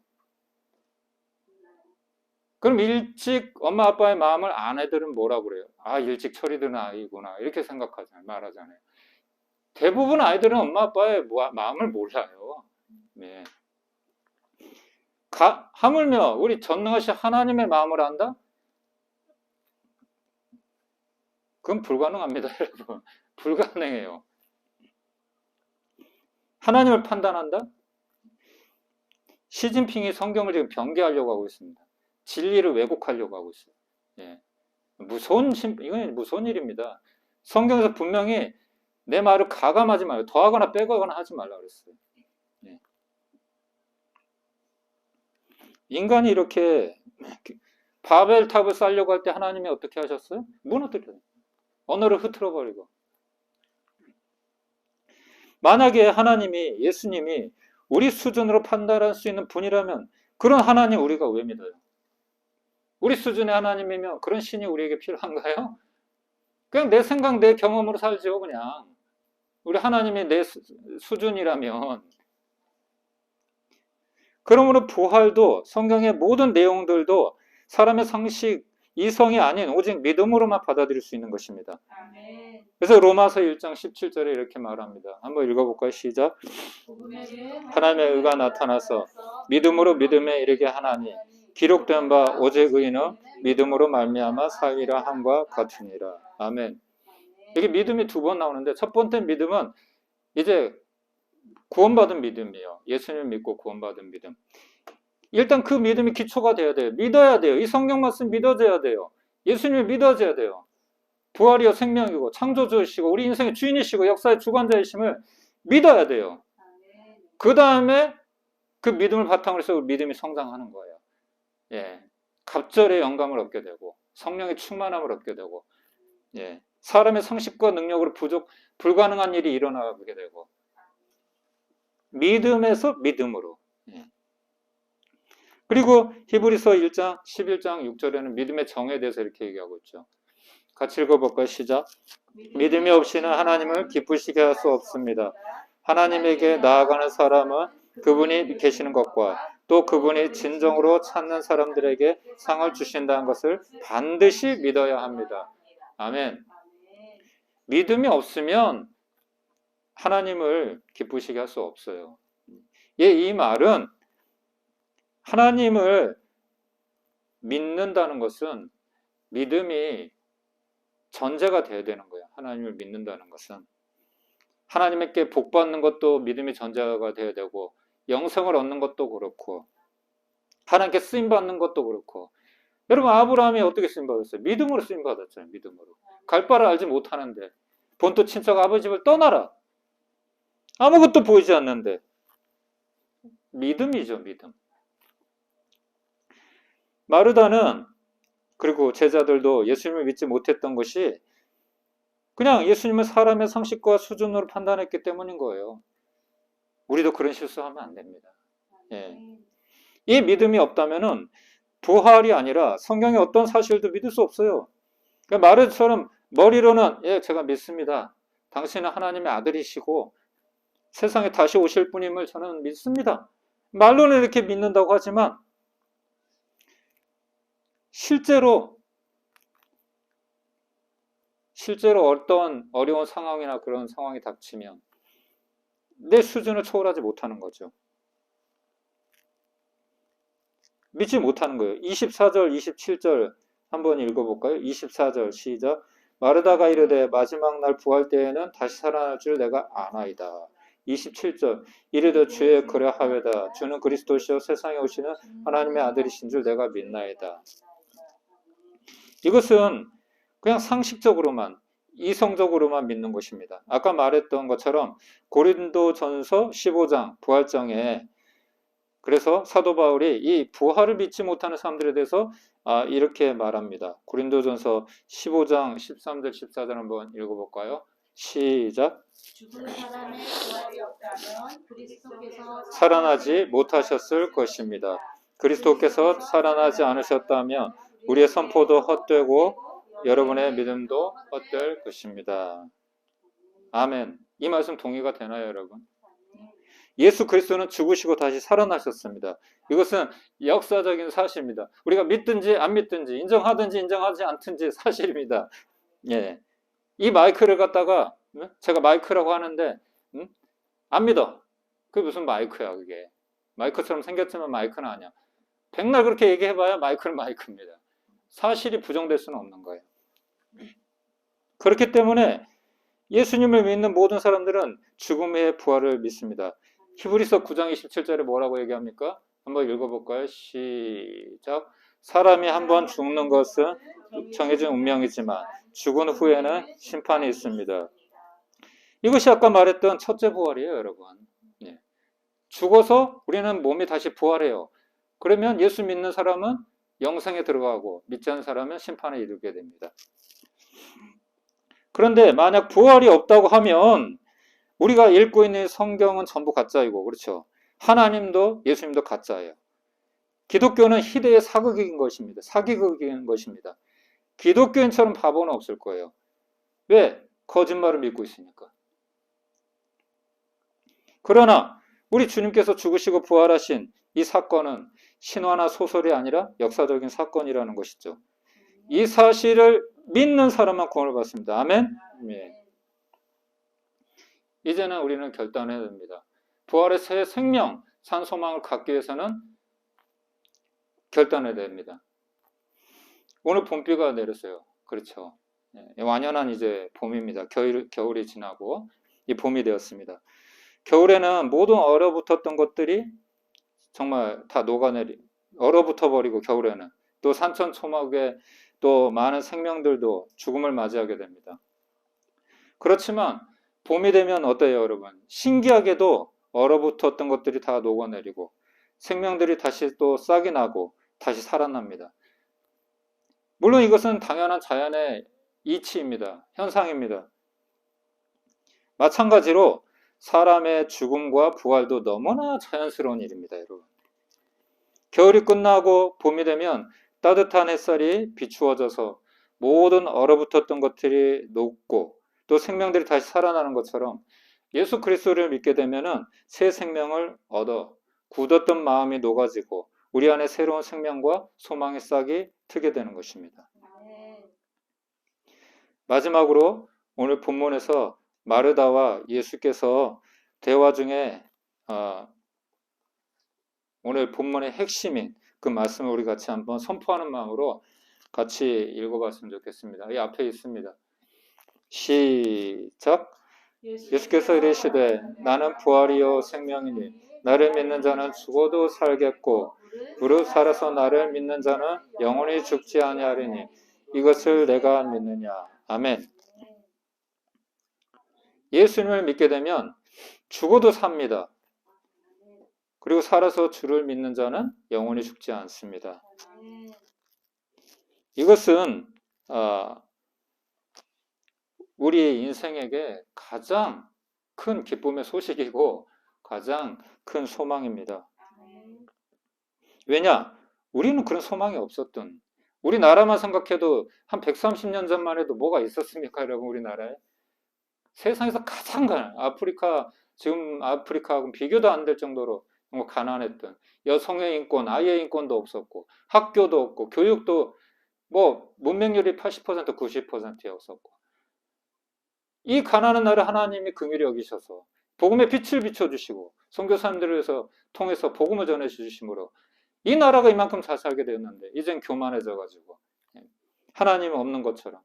그럼 일찍 엄마 아빠의 마음을 안 애들은 뭐라고 그래요? 아, 일찍 처리된 아이구나. 이렇게 생각하잖아요. 말하잖아요. 대부분 아이들은 엄마 아빠의 마음을 몰라요. 네. 하물며 우리 전능하신 하나님의 마음을 안다? 그건 불가능합니다, 여러분. 불가능해요. 하나님을 판단한다? 시진핑이 성경을 지금 변개하려고 하고 있습니다. 진리를 왜곡하려고 하고 있어요. 예. 이건 무서운 일입니다. 성경에서 분명히 내 말을 가감하지 말고 더하거나 빼거나 하지 말라고 그랬어요. 예. 인간이 이렇게 바벨탑을 쌓으려고 할 때 하나님이 어떻게 하셨어요? 무너뜨려요. 언어를 흐트러버리고. 만약에 하나님이, 예수님이 우리 수준으로 판단할 수 있는 분이라면 그런 하나님 우리가 왜 믿어요? 우리 수준의 하나님이면 그런 신이 우리에게 필요한가요? 그냥 내 생각, 내 경험으로 살죠, 그냥. 우리 하나님이 내 수준이라면. 그러므로 부활도 성경의 모든 내용들도 사람의 상식, 이성이 아닌 오직 믿음으로만 받아들일 수 있는 것입니다. 아멘. 그래서 로마서 1장 17절에 이렇게 말합니다. 한번 읽어볼까요? 시작. 하나님의 의가 나타나서 믿음으로 믿음에 이르게 하나니 기록된 바 오직 의인은 믿음으로 말미암아 살리라 함과 같으니라. 아멘. 여기 믿음이 두 번 나오는데 첫 번째 믿음은 이제 구원받은 믿음이에요. 예수님 믿고 구원받은 믿음. 일단 그 믿음이 기초가 돼야 돼요. 믿어야 돼요. 이 성경 말씀 믿어져야 돼요. 예수님을 믿어져야 돼요. 부활이요 생명이고 창조주이시고 우리 인생의 주인이시고 역사의 주관자이심을 믿어야 돼요. 그 다음에 그 믿음을 바탕으로 해서 믿음이 성장하는 거예요. 예, 갑절의 영감을 얻게 되고 성령의 충만함을 얻게 되고 예, 사람의 상식과 능력으로 불가능한 일이 일어나게 되고 믿음에서 믿음으로 예. 그리고 히브리서 1장 11장 6절에는 믿음의 정에 대해서 이렇게 얘기하고 있죠. 같이 읽어볼까요? 시작. 믿음이 없이는 하나님을 기쁘시게 할 수 없습니다. 하나님에게 나아가는 사람은 그분이 계시는 것과 또 그분이 진정으로 찾는 사람들에게 상을 주신다는 것을 반드시 믿어야 합니다. 아멘. 믿음이 없으면 하나님을 기쁘시게 할 수 없어요. 예, 이 말은 하나님을 믿는다는 것은 믿음이 전제가 돼야 되는 거예요. 하나님을 믿는다는 것은. 하나님께 복 받는 것도 믿음이 전제가 돼야 되고 영생을 얻는 것도 그렇고 하나님께 쓰임 받는 것도 그렇고 여러분 아브라함이 어떻게 쓰임 받았어요? 믿음으로 쓰임 받았잖아요. 믿음으로. 갈 바를 알지 못하는데 본토 친척 아버지 집을 떠나라. 아무것도 보이지 않는데 믿음이죠. 믿음. 마르다는 그리고 제자들도 예수님을 믿지 못했던 것이 그냥 예수님을 사람의 상식과 수준으로 판단했기 때문인 거예요. 우리도 그런 실수하면 안 됩니다. 예. 이 믿음이 없다면은 부활이 아니라 성경의 어떤 사실도 믿을 수 없어요. 그러니까 마르다처럼 머리로는 예, 제가 믿습니다. 당신은 하나님의 아들이시고 세상에 다시 오실 분임을 저는 믿습니다. 말로는 이렇게 믿는다고 하지만 실제로 어떤 어려운 상황이나 그런 상황이 닥치면 내 수준을 초월하지 못하는 거죠. 믿지 못하는 거예요. 24절, 27절 한번 읽어볼까요? 24절 시작. 마르다가 이르되 마지막 날 부활 때에는 다시 살아날 줄 내가 아나이다. 27절 이르되 주의 그러하외다. 주는 그리스도시요 세상에 오시는 하나님의 아들이신 줄 내가 믿나이다. 이것은 그냥 상식적으로만 이성적으로만 믿는 것입니다. 아까 말했던 것처럼 고린도전서 15장 부활장에 그래서 사도 바울이 이 부활을 믿지 못하는 사람들에 대해서 이렇게 말합니다. 고린도전서 15장 13절 14절 한번 읽어볼까요? 시작. 죽은 사람의 부활이 없다면 그리스도께서 살아나지 못하셨을 것입니다. 그리스도께서 살아나지 않으셨다면 우리의 선포도 헛되고 여러분의 믿음도 헛될 것입니다. 아멘. 이 말씀 동의가 되나요, 여러분? 예수 그리스도는 죽으시고 다시 살아나셨습니다. 이것은 역사적인 사실입니다. 우리가 믿든지 안 믿든지 인정하든지 인정하지 않든지 사실입니다. 예. 이 마이크를 갖다가 제가 마이크라고 하는데 안 믿어. 그게 무슨 마이크야 그게. 마이크처럼 생겼지만 마이크는 아니야. 백날 그렇게 얘기해봐야 마이크는 마이크입니다. 사실이 부정될 수는 없는 거예요. 그렇기 때문에 예수님을 믿는 모든 사람들은 죽음의 부활을 믿습니다. 히브리서 9장 27절에 뭐라고 얘기합니까? 한번 읽어볼까요? 시작. 사람이 한번 죽는 것은 정해진 운명이지만 죽은 후에는 심판이 있습니다. 이것이 아까 말했던 첫째 부활이에요, 여러분. 예. 죽어서 우리는 몸이 다시 부활해요. 그러면 예수 믿는 사람은 영생에 들어가고 믿지 않는 사람은 심판에 이르게 됩니다. 그런데 만약 부활이 없다고 하면 우리가 읽고 있는 성경은 전부 가짜이고 그렇죠. 하나님도 예수님도 가짜예요. 기독교는 희대의 사극인 것입니다. 사기극인 것입니다. 기독교인처럼 바보는 없을 거예요. 왜? 거짓말을 믿고 있으니까. 그러나 우리 주님께서 죽으시고 부활하신 이 사건은 신화나 소설이 아니라 역사적인 사건이라는 것이죠. 이 사실을 믿는 사람만 구원을 받습니다. 아멘. 예. 이제는 우리는 결단해야 됩니다. 부활의 새 생명, 산 소망을 갖기 위해서는 결단해야 됩니다. 오늘 봄비가 내렸어요. 그렇죠. 예, 완연한 이제 봄입니다. 겨울이 지나고 이 봄이 되었습니다. 겨울에는 모든 얼어붙었던 것들이 정말 다 얼어붙어 버리고 겨울에는 또 산천 초목에 또 많은 생명들도 죽음을 맞이하게 됩니다. 그렇지만 봄이 되면 어때요, 여러분? 신기하게도 얼어붙었던 것들이 다 녹아내리고 생명들이 다시 또 싹이 나고 다시 살아납니다. 물론 이것은 당연한 자연의 이치입니다. 현상입니다. 마찬가지로 사람의 죽음과 부활도 너무나 자연스러운 일입니다, 여러분. 겨울이 끝나고 봄이 되면 따뜻한 햇살이 비추어져서 모든 얼어붙었던 것들이 녹고 또 생명들이 다시 살아나는 것처럼 예수 그리스도를 믿게 되면은 새 생명을 얻어 굳었던 마음이 녹아지고 우리 안에 새로운 생명과 소망의 싹이 트게 되는 것입니다. 마지막으로 오늘 본문에서 마르다와 예수께서 대화 중에 오늘 본문의 핵심인 그 말씀을 우리 같이 한번 선포하는 마음으로 같이 읽어봤으면 좋겠습니다. 이 앞에 있습니다. 시작. 예수께서 이르시되 나는 부활이요 생명이니 나를 믿는 자는 죽어도 살겠고 무릇 살아서 나를 믿는 자는 영원히 죽지 아니하리니 이것을 내가 믿느냐. 아멘. 예수님을 믿게 되면 죽어도 삽니다. 그리고 살아서 주를 믿는 자는 영원히 죽지 않습니다. 이것은 우리 인생에게 가장 큰 기쁨의 소식이고 가장 큰 소망입니다. 왜냐? 우리는 그런 소망이 없었던, 우리나라만 생각해도 한 130년 전만 해도 뭐가 있었습니까, 여러분? 우리나라에 세상에서 가장 지금 아프리카하고 비교도 안 될 정도로 가난했던, 여성의 인권, 아이의 인권도 없었고 학교도 없고 교육도 뭐 문맹률이 80% 90%였었고 이 가난한 나라 하나님이 긍휼히 여기셔서 복음의 빛을 비춰주시고 선교사님들을 통해서 복음을 전해주심으로 이 나라가 이만큼 잘 살게 되었는데 이젠 교만해져가지고 하나님이 없는 것처럼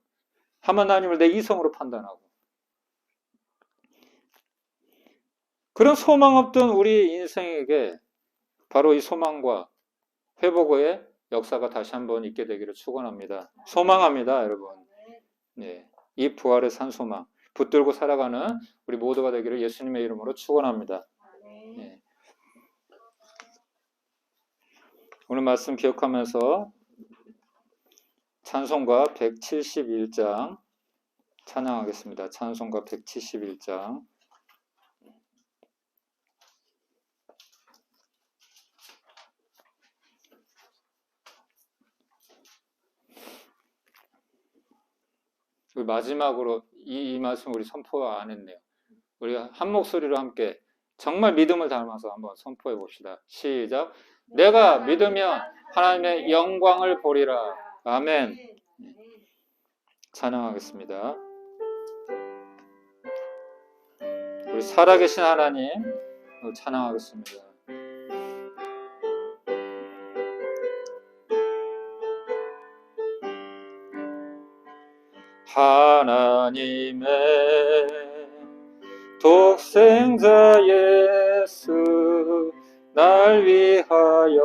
하나님을 내 이성으로 판단하고 그런 소망 없던 우리 인생에게 바로 이 소망과 회복의 역사가 다시 한번 있게 되기를 축원합니다. 소망합니다, 여러분. 네, 이 부활의 산 소망 붙들고 살아가는 우리 모두가 되기를 예수님의 이름으로 축원합니다. 네. 오늘 말씀 기억하면서 찬송가 171장 찬양하겠습니다. 찬송가 171장 마지막으로 이 말씀 우리 선포 안 했네요. 우리 한 목소리로 함께 정말 믿음을 담아서 한번 선포해 봅시다. 시작. 내가 믿으면 하나님의 영광을 보리라. 아멘. 찬양하겠습니다. 우리 살아계신 하나님 찬양하겠습니다. 하나님의 독생자 예수 날 위하여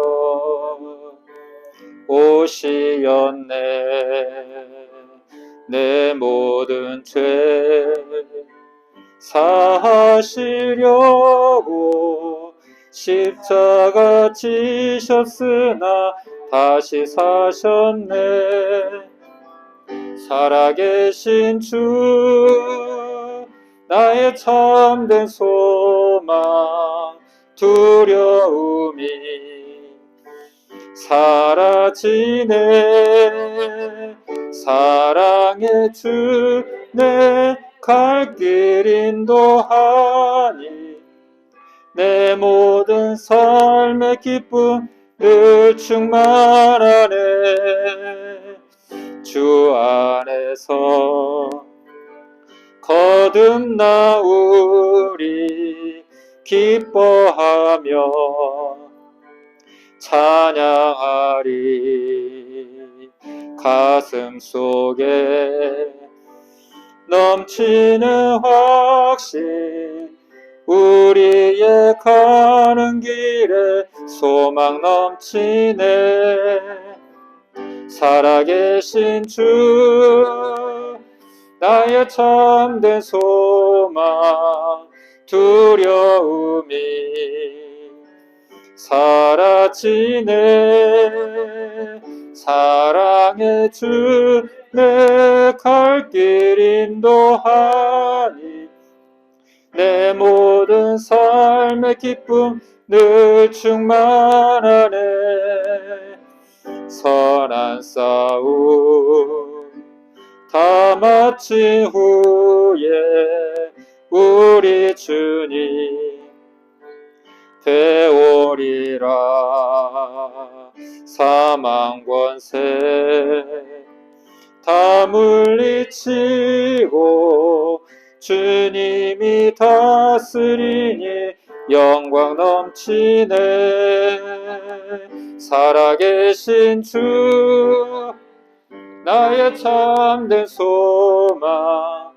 오시었네. 내 모든 죄 사하시려고 십자가 지셨으나 다시 사셨네. 살아계신 주 나의 참된 소망 두려움이 사라지네. 사랑의 주 내 갈 길 인도하니 내 모든 삶의 기쁨 늘 충만하네. 거듭나오리 기뻐하며 찬양하리. 가슴 속에 넘치는 확신, 우리의 가는 길에 소망 넘치네. 살아계신 주, 나의 참된 소망, 두려움이 사라지네. 사랑의 주, 내 갈 길 인도하니 내 모든 삶의 기쁨 늘 충만하네. 선한 싸움 다 마친 후에 우리 주님 되오리라. 사망 권세 다 물리치고 주님이 다스리니 영광 넘치네. 살아계신 주, 나의 참된 소망,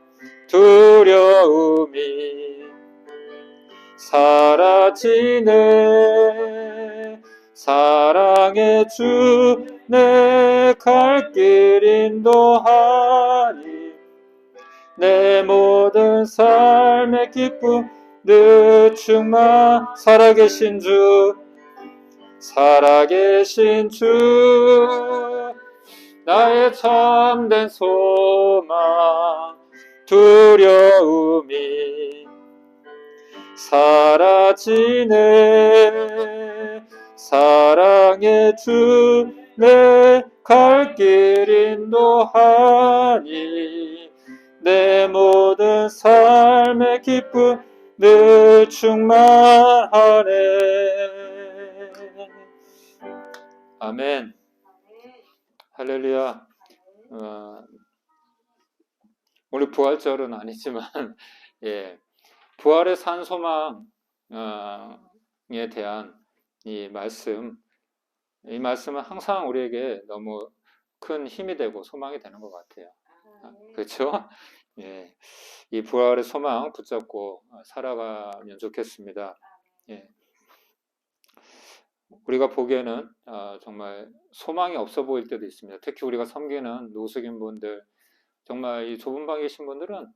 두려움이 사라지네. 사랑의 주, 내 갈 길 인도하니 내 모든 삶의 기쁨 늘 충만. 살아계신 주, 살아계신 주, 나의 참된 소망, 두려움이 사라지네. 사랑의 주, 내 갈 길 인도하니 내 모든 삶의 기쁨 늘 충만하네. 아멘. 할렐루야. 오늘 부활절은 아니지만 예, 부활의 산 소망에 대한 이 말씀은 항상 우리에게 너무 큰 힘이 되고 소망이 되는 것 같아요. 그렇죠? 예, 이 부활의 소망 붙잡고 살아가면 좋겠습니다. 예. 우리가 보기에는 정말 소망이 없어 보일 때도 있습니다. 특히 우리가 섬기는 노숙인 분들, 정말 이 좁은 방에 계신 분들은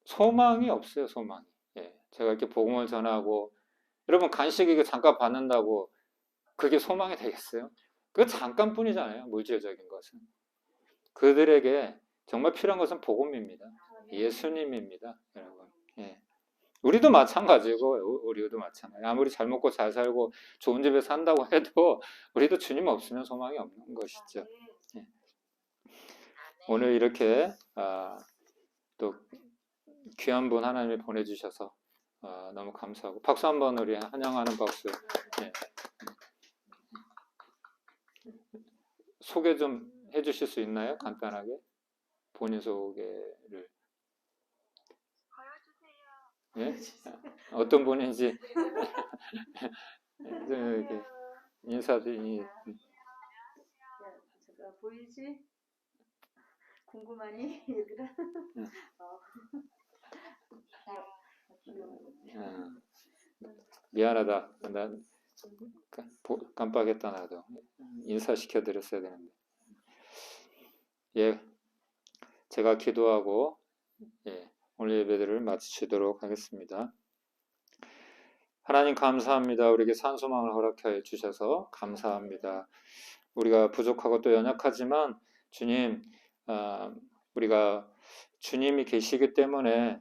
소망이 없어요. 소망이. 예. 제가 이렇게 복음을 전하고 여러분 간식 이거 잠깐 받는다고 그게 소망이 되겠어요? 그거 잠깐뿐이잖아요. 물질적인 것은. 그들에게 정말 필요한 것은 복음입니다. 예수님입니다. 여러분. 예. 우리도 마찬가지고 우리도 마찬가지. 아무리 잘 먹고 잘 살고 좋은 집에 산다고 해도 우리도 주님 없으면 소망이 없는 것이죠. 예. 오늘 이렇게 또 귀한 분 하나님이 보내주셔서 너무 감사하고 박수 한번 우리 환영하는 박수. 예. 소개 좀 해주실 수 있나요? 간단하게 본인 소개를. 예? 어떤 분인지 이렇게 인사드리. 보이지? 궁금하니 얘들아? 미안하다. 난 깜빡했다. 나도 인사시켜드렸어야 되는데. 예, 제가 기도하고 오늘 예배들을 마치도록 하겠습니다. 하나님 감사합니다. 우리에게 산소망을 허락해 주셔서 감사합니다. 우리가 부족하고 또 연약하지만 주님, 우리가 주님이 계시기 때문에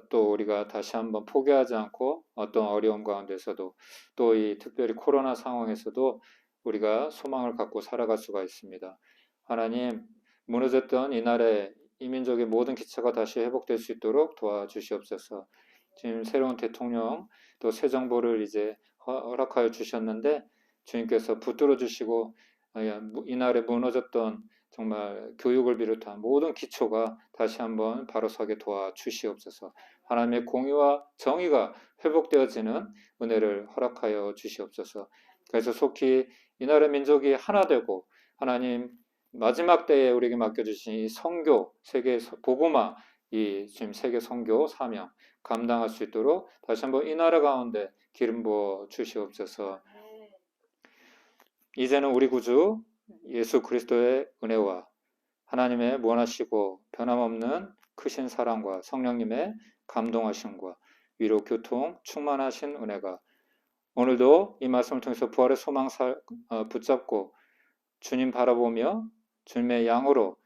또 우리가 다시 한번 포기하지 않고 어떤 어려움 가운데서도 또 이 특별히 코로나 상황에서도 우리가 소망을 갖고 살아갈 수가 있습니다. 하나님, 무너졌던 이 나라의 이민족의 모든 기차가 다시 회복될 수 있도록 도와주시옵소서. 지금 새로운 대통령 또 새 정부를 이제 허락하여 주셨는데 주님께서 붙들어 주시고 이날에 무너졌던 정말 교육을 비롯한 모든 기초가 다시 한번 바로 서게 도와주시옵소서. 하나님의 공의와 정의가 회복되어지는 은혜를 허락하여 주시옵소서. 그래서 속히 이 나라 민족이 하나 되고 하나님 마지막 때에 우리에게 맡겨주신 이 선교, 세계 복음화, 이 지금 세계 선교 사명 감당할 수 있도록 다시 한번 이 나라 가운데 기름 부어 주시옵소서. 이제는 우리 구주 예수 그리스도의 은혜와 하나님의 무한하시고 변함없는 크신 사랑과 성령님의 감동하심과 위로 교통 충만하신 은혜가 오늘도 이 말씀을 통해서 부활의 소망 붙잡고 주님 바라보며 주님의 양으로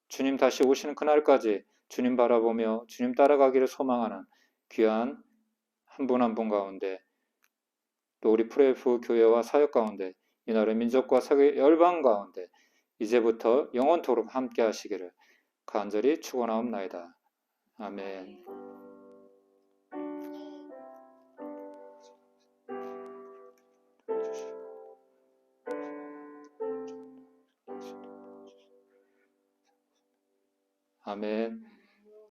주님 다시 오시는 그날까지 주님 바라보며 주님 따라가기를 소망하는 귀한 한 분 한 분 가운데 또 우리 프레프 교회와 사역 가운데 이 나라의 민족과 세계 열방 가운데 이제부터 영원토록 함께 하시기를 간절히 축원하옵나이다. 아멘. 아멘.